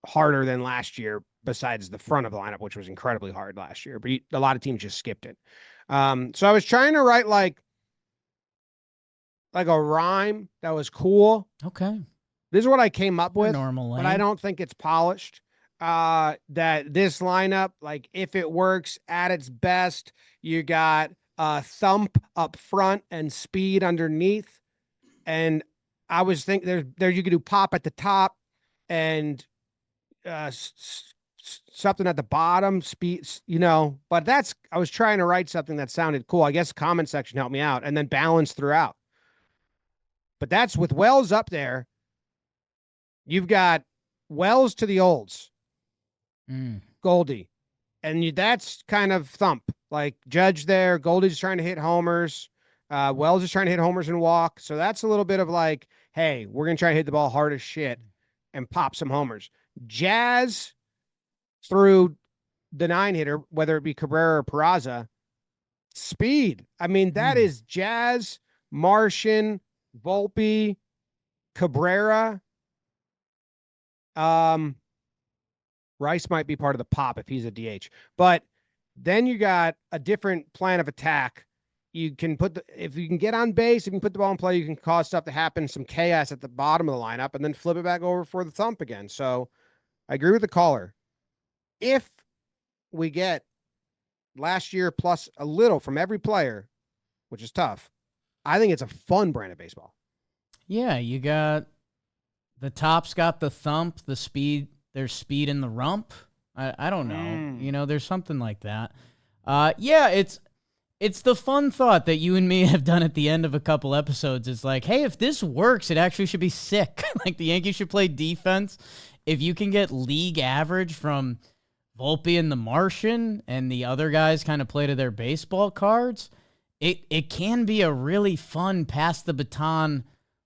harder than last year, besides the front of the lineup, which was incredibly hard last year, but a lot of teams just skipped it. So I was trying to write like a rhyme that was cool. Okay. This is what I came up with, Normal lane. but I don't think it's polished. That this lineup, like if it works at its best, you got thump up front and speed underneath. And I was thinking there you could do pop at the top and something at the bottom, speed, but I was trying to write something that sounded cool. I guess comment section helped me out, and then balance throughout. But that's with Wells up there. You've got Wells to the Olds, Goldie, and that's kind of thump. Like Judge there, Goldie's trying to hit homers. Wells is trying to hit homers and walk. So that's a little bit of like, hey, we're going to try to hit the ball hard as shit and pop some homers. Jazz through the 9-hitter, whether it be Cabrera or Peraza, speed. I mean, that is Jazz, Martian, Volpe, Cabrera. Rice might be part of the pop if he's a DH, but then you got a different plan of attack. You can if you can get on base, if you can put the ball in play, you can cause stuff to happen, some chaos at the bottom of the lineup, and then flip it back over for the thump again. So I agree with the caller. If we get last year plus a little from every player, which is tough, I think it's a fun brand of baseball. Yeah, you got the top's got the thump, the speed. There's speed in the rump. I don't know. There's something like that. Yeah, it's the fun thought that you and me have done at the end of a couple episodes. It's like, hey, if this works, it actually should be sick. Like the Yankees should play defense. If you can get league average from Volpe and the Martian and the other guys kind of play to their baseball cards, it can be a really fun pass the baton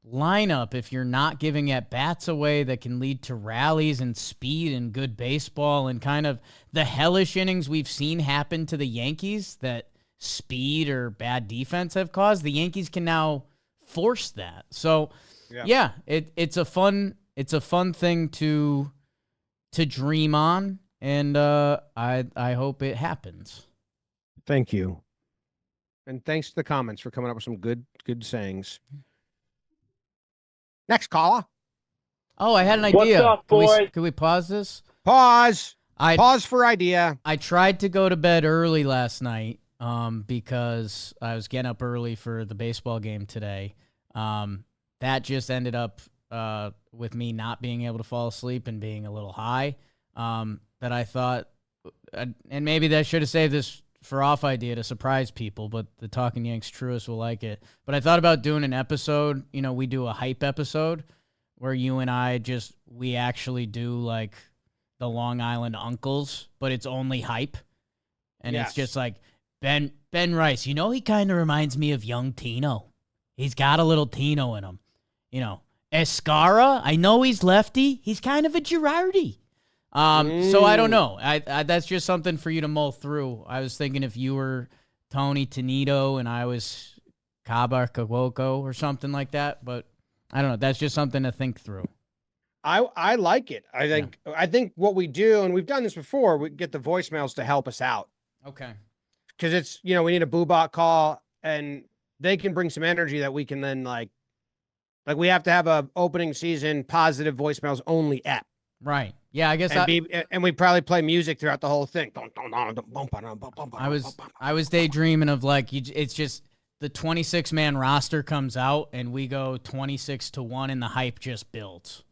lineup if you're not giving at bats away that can lead to rallies and speed and good baseball and kind of the hellish innings we've seen happen to the Yankees that speed or bad defense have caused. The Yankees can now force that. So yeah, it's a fun thing to dream on, and I hope it happens. Thank you. And thanks to the comments for coming up with some good sayings. Next caller. Oh, I had an idea. What's up, boys? Can we pause this? Pause for idea. I tried to go to bed early last night because I was getting up early for the baseball game today. That just ended up with me not being able to fall asleep and being a little high. That I thought, and maybe that should have saved this for off idea to surprise people, but the Talkin Yanks truest will like it. But I thought about doing an episode, we do a hype episode where you and I we actually do like the Long Island Uncles, but it's only hype. And It's just like Ben Rice, he kind of reminds me of young Tino. He's got a little Tino in him. Escarra, I know he's lefty. He's kind of a Girardi. So I don't know. I that's just something for you to mull through. I was thinking if you were Tony Tenito and I was Kaba Kawoko or something like that, but I don't know. That's just something to think through. I like it. I think what we do, and we've done this before, we get the voicemails to help us out. Okay. Because it's, we need a boobot call, and they can bring some energy that we can then like we have to have a opening season positive voicemails only app. Right. Yeah, I guess and we probably play music throughout the whole thing. I was daydreaming of like it's just the 26-man roster comes out and we go 26-1 and the hype just builds.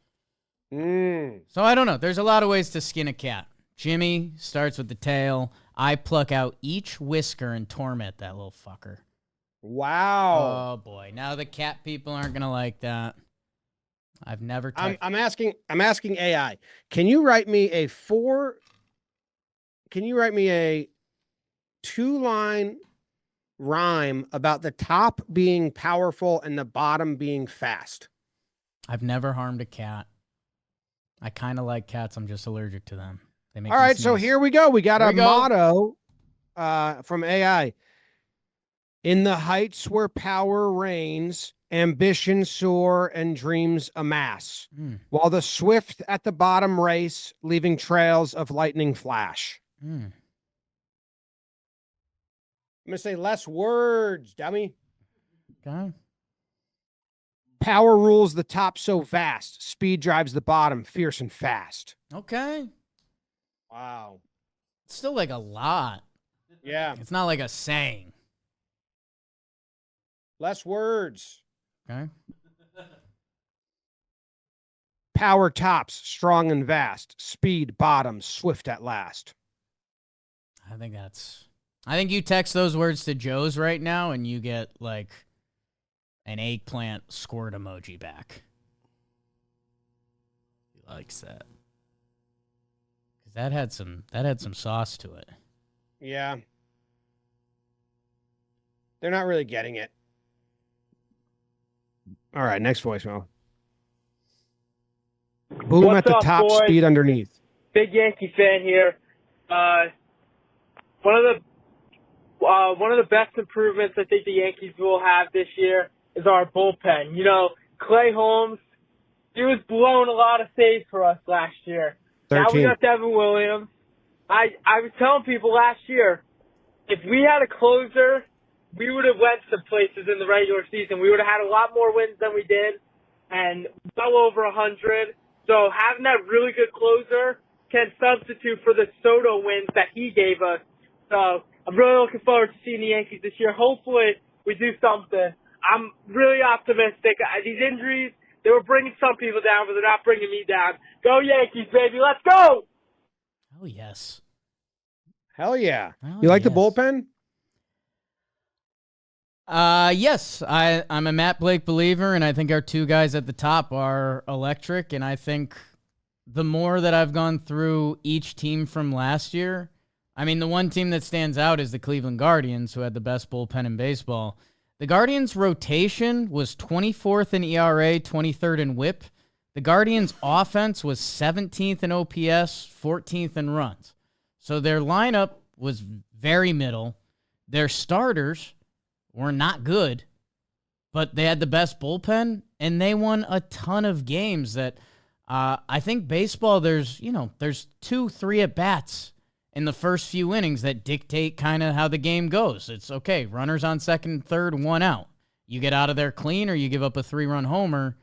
So I don't know. There's a lot of ways to skin a cat. Jimmy starts with the tail. I pluck out each whisker and torment that little fucker. Wow. Oh boy. Now the cat people aren't going to like that. I've never touched. I'm asking AI. Can you write me a 2-line rhyme about the top being powerful and the bottom being fast? I've never harmed a cat. I kind of like cats. I'm just allergic to them. They make All me right, so sneeze. here we go. We got Here a we go. motto from AI. In the heights where power reigns, ambition soar and dreams amass, while the swift at the bottom race, leaving trails of lightning flash. I'm going to say less words, dummy. Okay. Power rules the top so vast. Speed drives the bottom fierce and fast. Okay. Wow. It's still like a lot. Yeah. It's not like a saying. Less words. Okay. Power tops, strong and vast. Speed bottoms, swift at last. I think you text those words to Joe's right now and you get like an eggplant squirt emoji back. He likes that. Cause that had some sauce to it. Yeah. They're not really getting it. All right, next voicemail. Boom What's at the up, top, boys? speed underneath. Big Yankee fan here. One of the best improvements I think the Yankees will have this year is our bullpen. You know, Clay Holmes, he was blowing a lot of saves for us last year. 13. Now we got Devin Williams. I was telling people last year, if we had a closer, we would have went some places in the regular season. We would have had a lot more wins than we did, and well over 100. So having that really good closer can substitute for the Soto wins that he gave us. So I'm really looking forward to seeing the Yankees this year. Hopefully we do something. I'm really optimistic. These injuries, they were bringing some people down, but they're not bringing me down. Go Yankees, baby. Let's go! Oh, yes. Hell yeah. Oh, You like the yes. bullpen? Yes, I'm a Matt Blake believer, and I think our two guys at the top are electric, and I think the more that I've gone through each team from last year, I mean, the one team that stands out is the Cleveland Guardians, who had the best bullpen in baseball. The Guardians' rotation was 24th in ERA, 23rd in WHIP. The Guardians' offense was 17th in OPS, 14th in runs. So their lineup was very middle. Their starters were not good, but they had the best bullpen, and they won a ton of games that I think baseball, there's 2-3 at-bats in the first few innings that dictate kind of how the game goes. It's okay, runners on second, third, one out. You get out of there clean or you give up a 3-run homer.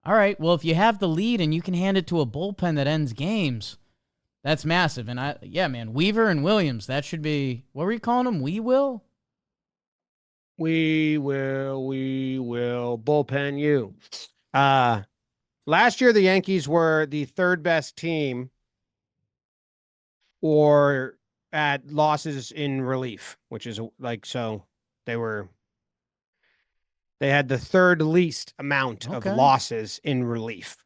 All right, well, if you have the lead and you can hand it to a bullpen that ends games, that's massive. And man, Weaver and Williams, that should be, what were you calling them? We will bullpen you. Last year, the Yankees were the third best team or at losses in relief, which is like, so they had the third least amount of losses in relief.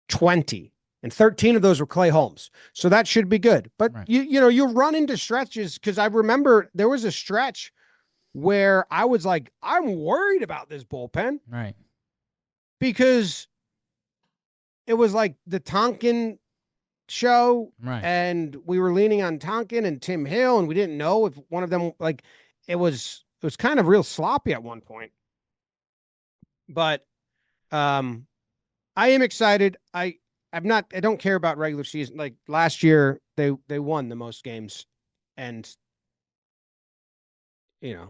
20. And 13 of those were Clay Holmes. So that should be good. But right. you run into stretches, because I remember there was a stretch where I was like, I'm worried about this bullpen. Right. Because it was like the Talkin show, right, and we were leaning on Talkin and Tim Hill, and we didn't know if one of them, like, it was kind of real sloppy at one point. But I am excited. I don't care about regular season. Like last year, they won the most games, and I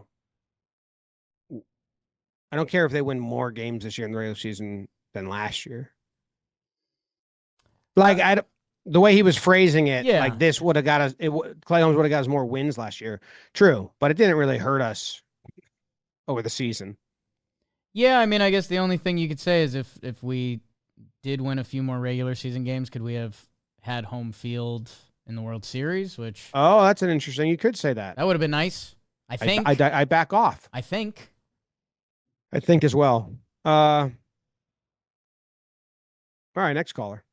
don't care if they win more games this year in the regular season than last year. Like the way he was phrasing it, like this would have got us. Clay Holmes would have got us more wins last year. True, but it didn't really hurt us over the season. Yeah, I mean, I guess the only thing you could say is if we did win a few more regular season games, could we have had home field in the World Series? Which that's an interesting. You could say that. That would have been nice. I think. I back off. I think as well. All right, next caller.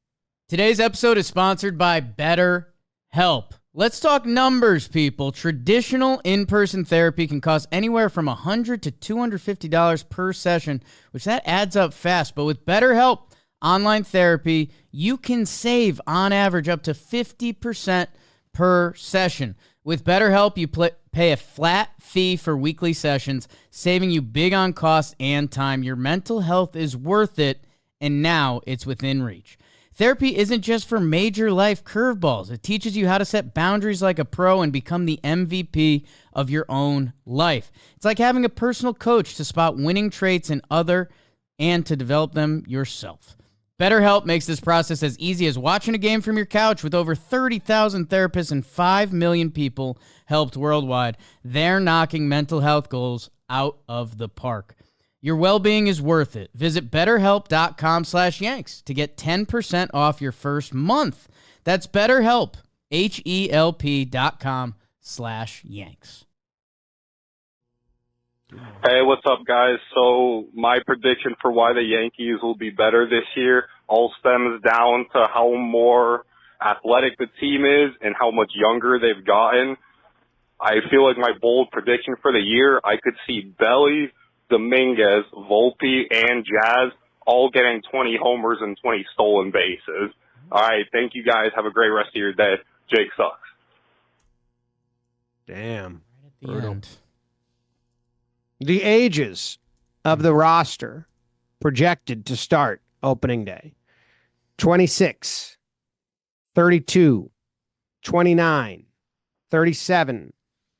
Today's episode is sponsored by BetterHelp. Let's talk numbers, people. Traditional in-person therapy can cost anywhere from $100 to $250 per session, which that adds up fast. But with BetterHelp online therapy, you can save on average up to 50% per session. With BetterHelp, you pay a flat fee for weekly sessions, saving you big on cost and time. Your mental health is worth it, and now it's within reach. Therapy isn't just for major life curveballs. It teaches you how to set boundaries like a pro and become the MVP of your own life. It's like having a personal coach to spot winning traits in other and to develop them yourself. BetterHelp makes this process as easy as watching a game from your couch. With over 30,000 therapists and 5 million people helped worldwide, they're knocking mental health goals out of the park. Your well-being is worth it. Visit BetterHelp.com/Yanks to get 10% off your first month. That's BetterHelp, HELP.com/Yanks. Hey, what's up, guys? So my prediction for why the Yankees will be better this year all stems down to how more athletic the team is and how much younger they've gotten. I feel like my bold prediction for the year, I could see Belly, Dominguez, Volpe, and Jazz all getting 20 homers and 20 stolen bases. All right, thank you guys. Have a great rest of your day. Jake sucks. Damn. Right at the end. The ages of the roster projected to start opening day: 26, 32, 29, 37,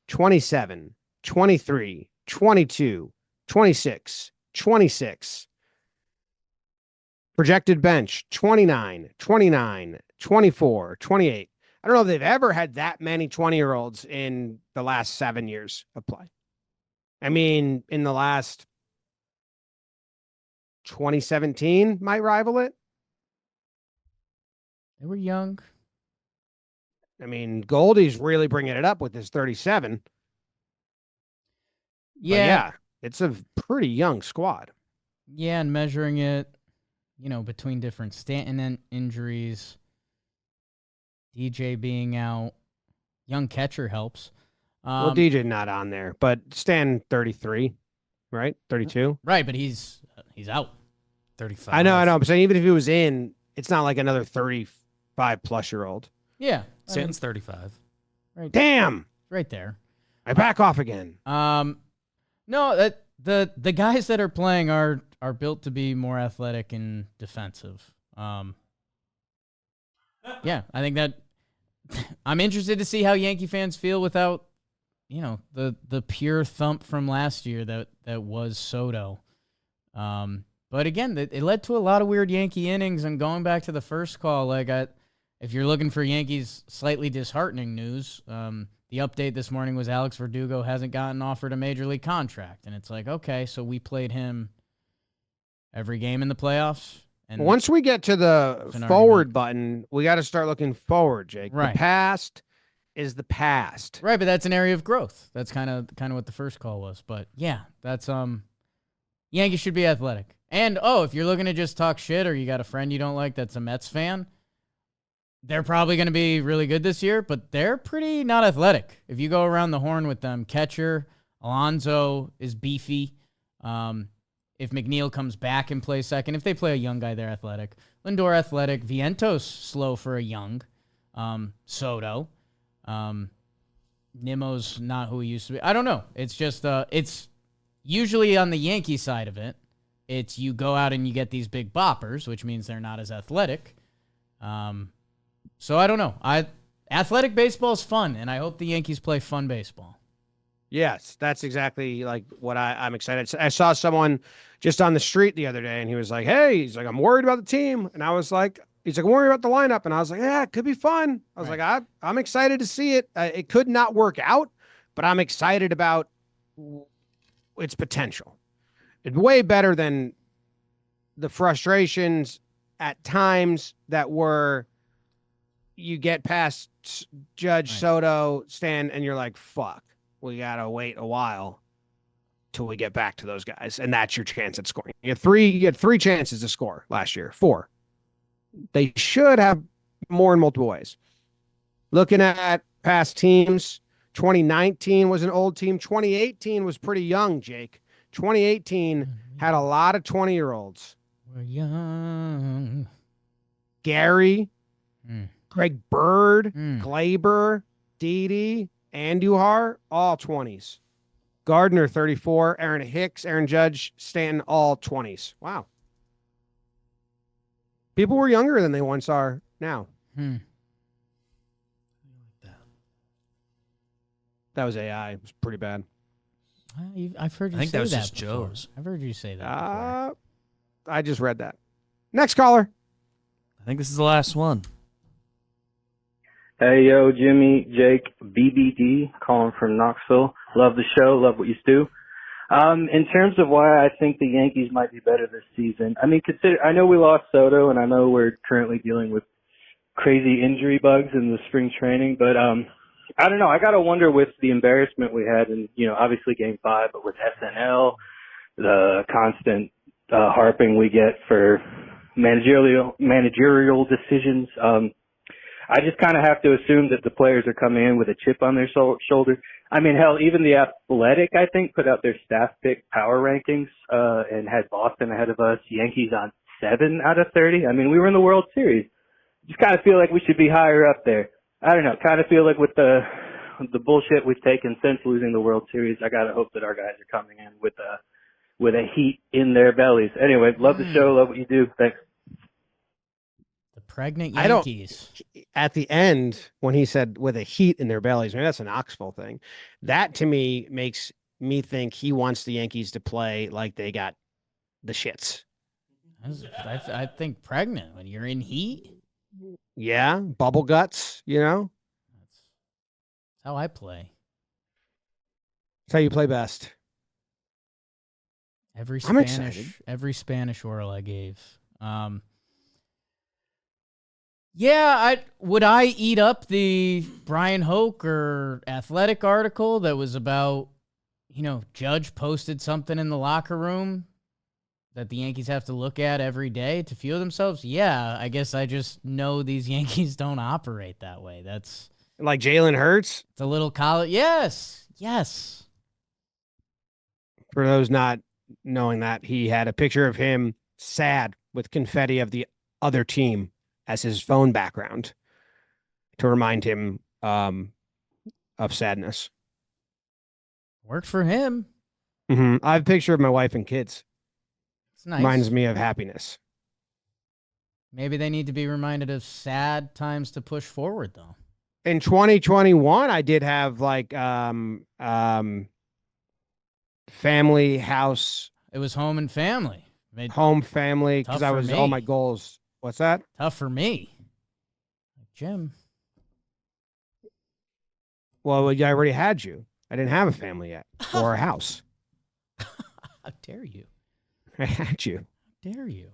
27, 23, 22, 26, 26. Projected bench: 29, 29, 24, 28. I don't know if they've ever had that many 20-year-olds in the last 7 years of play. I mean, in the last 2017 might rival it. They were young. I mean, Goldie's really bringing it up with his 37. Yeah. It's a pretty young squad. Yeah, and measuring it, between different Stanton injuries, DJ being out, young catcher helps. Well, DJ not on there, but Stan 33, right? 32. Right, but he's out. 35. I know. I'm saying even if he was in, it's not like another 35-plus-year-old. Yeah. Stanton's 35. Right. Damn. Right there. I back off again. No, that the guys that are playing are built to be more athletic and defensive. Yeah, I think that I'm interested to see how Yankee fans feel without, the pure thump from last year that was Soto. But again, it led to a lot of weird Yankee innings. And going back to the first call, if you're looking for Yankees slightly disheartening news, the update this morning was Alex Verdugo hasn't gotten offered a major league contract. And it's like, okay, so we played him every game in the playoffs. And once we get to the forward button, we got to start looking forward, Jake. Right. The past is the past. Right, but that's an area of growth. That's kind of what the first call was. But yeah, that's Yankees should be athletic. And if you're looking to just talk shit or you got a friend you don't like that's a Mets fan, they're probably going to be really good this year, but they're pretty not athletic. If you go around the horn with them, catcher Alonso is beefy. If McNeil comes back and plays second, if they play a young guy, they're athletic. Lindor athletic. Vientos slow for a young. Soto. Nimmo's not who he used to be. I don't know. It's just it's usually on the Yankee side of it. It's you go out and you get these big boppers, which means they're not as athletic. So I don't know. Athletic baseball is fun, and I hope the Yankees play fun baseball. Yes, that's exactly like what I'm excited. I saw someone just on the street the other day, and he was like, "Hey," he's like, "I'm worried about the team," and I was like, "He's like, I'm worried about the lineup," and I was like, "Yeah, it could be fun." I was like, "I'm excited to see it. It could not work out, but I'm excited about its potential. It's way better than the frustrations at times that were you get past Judge Soto, Stan, and you're like, fuck, we got to wait a while till we get back to those guys. And that's your chance at scoring. You had three chances to score last year, 4. They should have more in multiple ways. Looking at past teams, 2019 was an old team. 2018 was pretty young, Jake. 2018 had a lot of 20-year-olds. We're young. Gary, Greg Bird, Glaber, Didi, Andujar, all 20s. Gardner, 34. Aaron Hicks, Aaron Judge, Stanton, all 20s. Wow. People were younger than they once are now. That was AI. It was pretty bad. I've heard you say that. I think that was just Joe's. I've heard you say that before. I just read that. Next caller. I think this is the last one. Hey, yo, Jimmy, Jake, BBD, calling from Knoxville. Love the show. Love what you do. In terms of why I think the Yankees might be better this season, I mean, I know we lost Soto, and I know we're currently dealing with crazy injury bugs in the spring training, but I don't know. I got to wonder with the embarrassment we had in, obviously Game 5, but with SNL, the constant harping we get for managerial decisions, I just kind of have to assume that the players are coming in with a chip on their shoulder. I mean, hell, even The Athletic, I think, put out their staff pick power rankings and had Boston ahead of us, Yankees on 7 out of 30. I mean, we were in the World Series. Just kind of feel like we should be higher up there. I don't know. Kind of feel like with the bullshit we've taken since losing the World Series, I gotta hope that our guys are coming in with a heat in their bellies. Anyway, love the show. Love what you do. Thanks. The pregnant Yankees. At the end, when he said with a heat in their bellies, maybe that's an Knoxville thing. That to me makes me think he wants the Yankees to play like they got the shits. I think pregnant when you're in heat. Yeah, bubble guts, That's how I play. That's how you play best. Every Spanish oral I gave. Would I eat up the Brian Hoke or Athletic article that was about, Judge posted something in the locker room that the Yankees have to look at every day to feel themselves? Yeah, I guess I just know these Yankees don't operate that way. That's like Jalen Hurts. It's a little college. Yes. For those not knowing that, he had a picture of him sad with confetti of the other team as his phone background to remind him of sadness. Worked for him. I have a picture of my wife and kids. It's nice. Reminds me of happiness. Maybe they need to be reminded of sad times to push forward, though. In 2021, I did have family house. It was home and family. Home family, because I was all my goals. What's that? Tough for me. Jim. Well, I already had you. I didn't have a family yet or a house. How dare you? I had you. How dare you?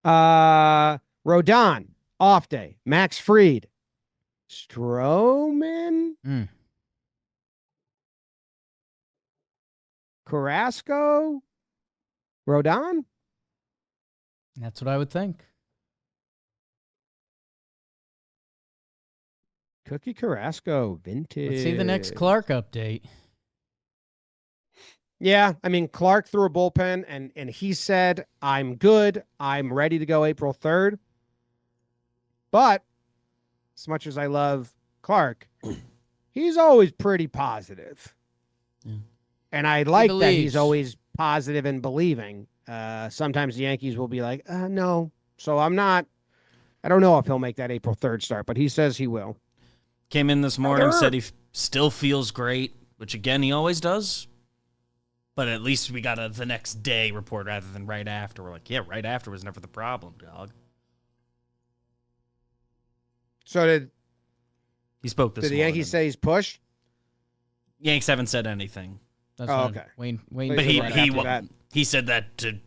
Rodon, off day. Max Fried. Stroman. Carrasco. Rodon. That's what I would think. Cookie Carrasco, vintage. Let's see the next Clark update. Yeah, I mean, Clark threw a bullpen, and he said, I'm good. I'm ready to go April 3rd. But as much as I love Clark, he's always pretty positive. Yeah. And I like that he's always positive and believing. Sometimes the Yankees will be like, no. So I don't know if he'll make that April 3rd start, but he says he will. Came in this morning, said he still feels great, which again, he always does. But at least we got the next day report rather than right after. We're like, yeah, right after was never the problem, dog. So he spoke this morning. Did the Yankees say he's pushed? Yanks haven't said anything. That's Oh, what okay. Wayne But Right after that. he said that to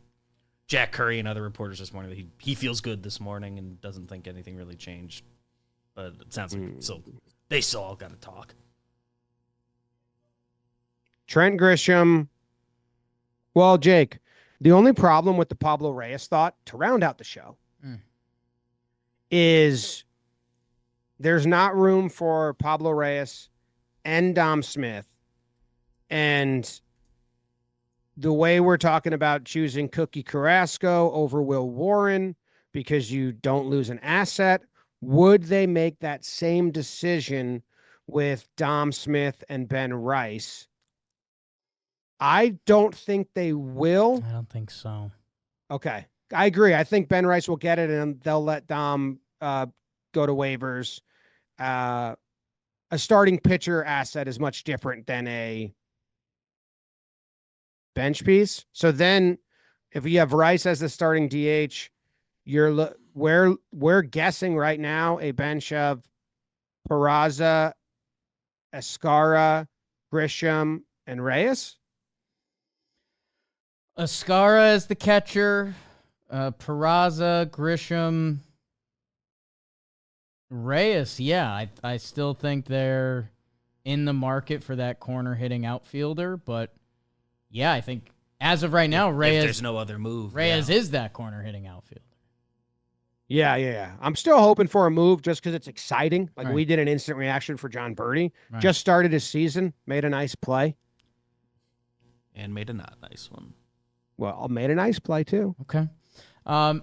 Jack Curry and other reporters this morning, that he feels good this morning and doesn't think anything really changed. But it sounds like they still all got to talk. Trent Grisham. Well, Jake, the only problem with the Pablo Reyes thought to round out the show is there's not room for Pablo Reyes and Dom Smith. And the way we're talking about choosing Cookie Carrasco over Will Warren because you don't lose an asset, would they make that same decision with Dom Smith and Ben Rice? I don't think they will. I don't think so. Okay. I agree. I think Ben Rice will get it and they'll let Dom go to waivers. A starting pitcher asset is much different than a bench piece. So then if you have Rice as the starting DH, we're guessing right now a bench of Peraza, Escarra, Grisham, and Reyes. Escarra is the catcher. Peraza, Grisham, Reyes. Yeah, I still think they're in the market for that corner hitting outfielder. But yeah, I think as of right now, Reyes. If there's no other move, Reyes is that corner hitting outfielder. Yeah. I'm still hoping for a move just because it's exciting. Like Right. we did an instant reaction for John Birdie. Right. Just started his season, made a nice play. and made a not nice one. Well, made a nice play too. Okay.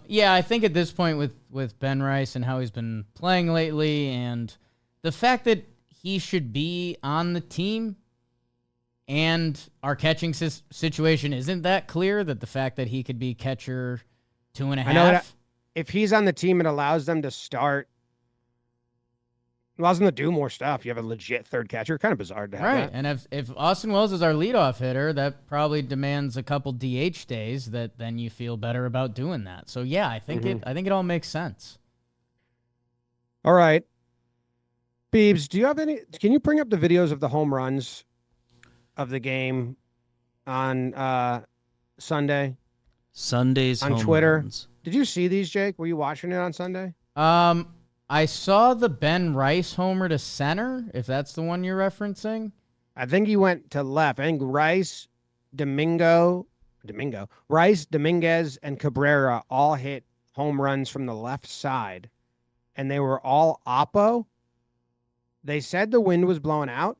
Yeah, I think at this point with Ben Rice and how he's been playing lately and the fact that he should be on the team and our catching situation isn't that clear, that the fact that he could be catcher 2.5. I know that if he's on the team, it allows them to start, allows them to do more stuff. You have a legit third catcher. Kind of bizarre to have Right. that. And if Austin Wells is our leadoff hitter, that probably demands a couple DH days that then you feel better about doing that. So yeah, I think it all makes sense. All right. Beebs, do you have any, can you bring up the videos of the home runs of the game on Sunday? Sunday's on home Twitter. runs. Did you see these, Jake? Were you watching it on Sunday? I saw the Ben Rice homer to center, if that's the one you're referencing. I think he went to left. I think Rice, Dominguez, and Cabrera all hit home runs from the left side, and they were all oppo. They said the wind was blowing out.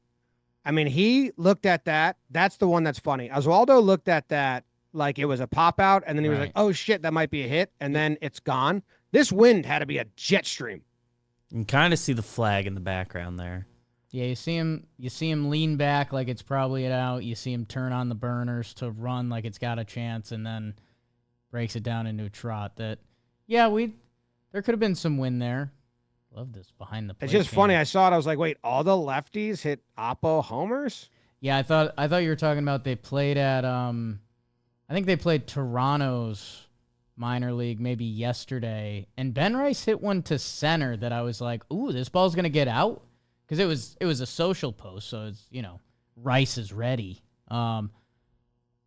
I mean, he looked at that. That's the one that's funny. Oswaldo looked at that like it was a pop out, and then he was like, oh, shit, that might be a hit, and then it's gone. This wind had to be a jet stream. You can kind of see the flag in the background there. Yeah, you see him lean back like it's probably out. You see him turn on the burners to run like it's got a chance, and then breaks it down into a trot. That, yeah, there could have been some wind there. Love this behind the plate. It's just funny. I saw it. I was like, wait, all the lefties hit oppo homers? Yeah, I thought you were talking about they played at I think they played Toronto's minor league maybe yesterday, and Ben Rice hit one to center that I was like, ooh, this ball's gonna get out, because it was a social post, so it's, Rice is ready.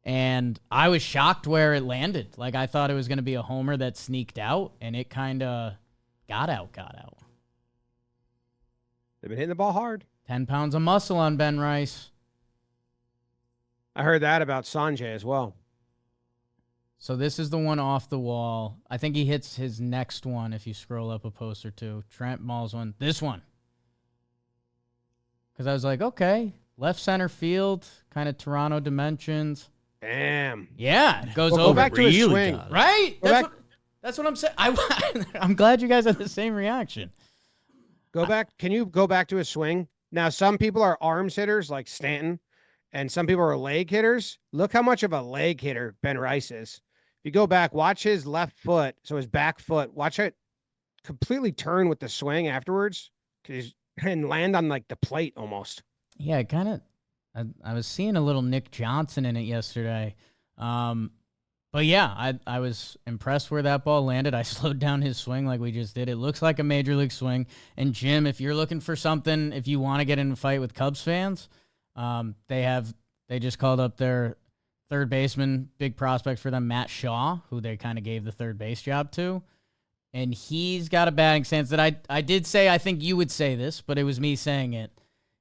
And I was shocked where it landed. Like, I thought it was gonna be a homer that sneaked out, and it kind of got out. They've been hitting the ball hard. 10 pounds of muscle on Ben Rice. I heard that about Sanjay as well. So this is the one off the wall. I think he hits his next one if you scroll up a post or two. Trent Mauls one. This one. Because I was like, okay, left center field, kind of Toronto dimensions. Damn. Yeah, it goes Well, over. go back to his swing. Right? Go That's what I'm saying. I'm glad you guys had the same reaction. Go back. Can you go back to his swing? Now, some people are arms hitters like Stanton, and some people are leg hitters. Look how much of a leg hitter Ben Rice is. If you go back, watch his left foot, so his back foot, watch it completely turn with the swing afterwards, and land on like the plate almost. Yeah, kind of. I was seeing a little Nick Johnson in it yesterday. But yeah, I was impressed where that ball landed. I slowed down his swing like we just did. It looks like a major league swing. And Jim, if you're looking for something, if you want to get in a fight with Cubs fans, they have They just called up their third baseman, big prospect for them, Matt Shaw, who they kind of gave the third base job to. And he's got a batting stance that I did say, I think you would say this, but it was me saying it.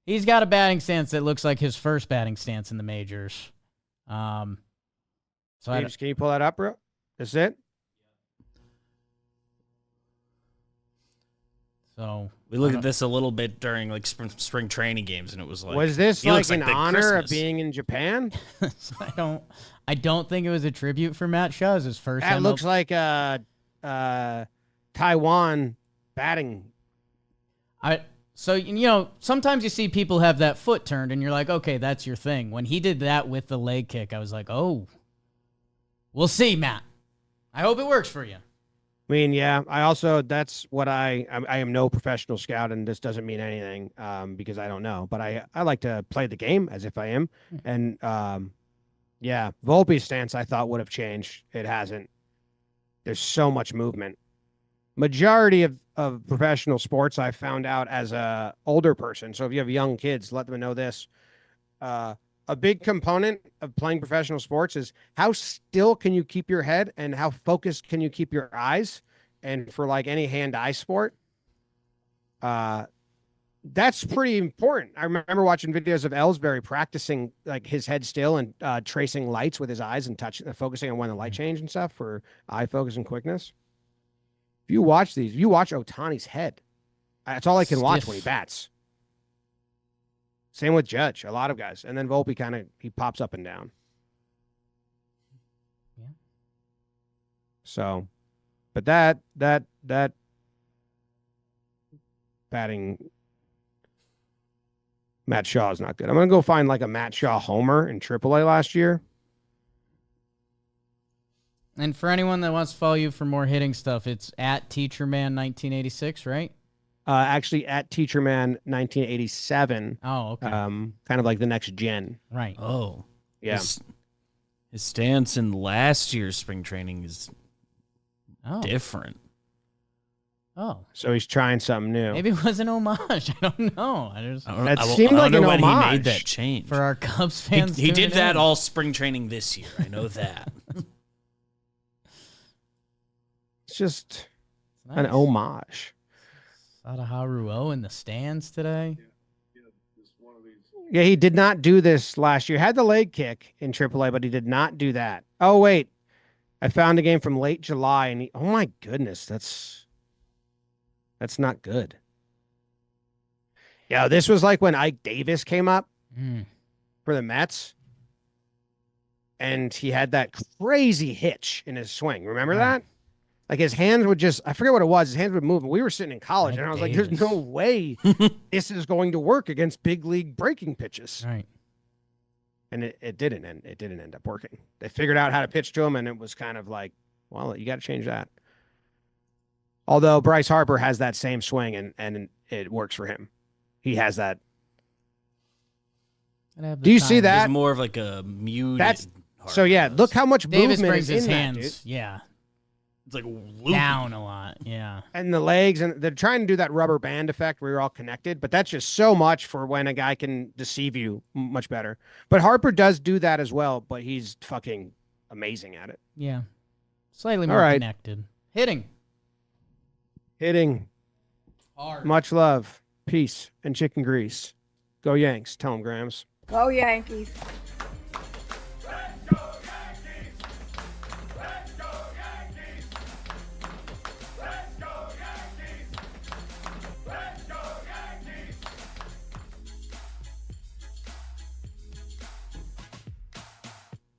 He's got a batting stance that looks like his first batting stance in the majors. So James, can you pull that up, bro? Is it? So we looked at this a little bit during like spring training games, and it was like, was this he like looks in like Big honor Christmas. of being in Japan? I don't think it was a tribute for Matt Shaw. It was his first. That looks like Taiwan batting. So, sometimes you see people have that foot turned and you're like, okay, that's your thing. When he did that with the leg kick, I was like, oh, we'll see, Matt. I hope it works for you. I mean, yeah, I also, that's what I am no professional scout, and this doesn't mean anything because I don't know, but I like to play the game as if I am. And yeah, Volpe's stance I thought would have changed. It hasn't. There's so much movement. Majority of professional sports I found out as a older person. So if you have young kids, let them know this. A big component of playing professional sports is how still can you keep your head and how focused can you keep your eyes. And for like any hand-eye sport, that's pretty important. I remember watching videos of Ellsbury practicing like his head still and tracing lights with his eyes and focusing on when the light change and stuff for eye focus and quickness. If you watch these, you watch Ohtani's head. That's all I can watch when he bats. Same with Judge, a lot of guys. And then Volpe he pops up and down. Yeah. So, but that batting Matt Shaw is not good. I'm going to go find like a Matt Shaw homer in AAA last year. And for anyone that wants to follow you for more hitting stuff, it's at TeacherMan1986, right? Actually, at TeacherMan 1987. Oh, okay. Kind of like the next gen. Right. Oh, yeah. His stance in last year's spring training is different. Oh, so he's trying something new. Maybe it was an homage. I don't know. That seemed like an homage. He made that change for our Cubs fans. He did that all spring training this year. I know that. It's just an homage. Sadaharu in the stands today. Yeah, he did not do this last year. Had the leg kick in AAA, but he did not do that. Oh, wait. I found a game from late July, and oh, my goodness. That's not good. Yeah, this was like when Ike Davis came up for the Mets, and he had that crazy hitch in his swing. Remember that? Like his hands would just, I forget what it was. His hands would move. And we were sitting in college and I was like, there's no way this is going to work against big league breaking pitches. Right. And it didn't end up working. They figured out how to pitch to him and it was kind of like, well, you got to change that. Although Bryce Harper has that same swing and it works for him. He has that. Do you see that? He's more of like a muted. So yeah, look how much Davis movement brings is his in hands. that, dude. Yeah. It's like loopy. Down a lot. Yeah. And the legs, and they're trying to do that rubber band effect where you're all connected, but that's just so much for when a guy can deceive you much better. But Harper does do that as well, but he's fucking amazing at it. Yeah. Slightly more connected. Hitting. Hard. Much love, peace, and chicken grease. Go Yanks. Tell them, Grams. Go Yankees.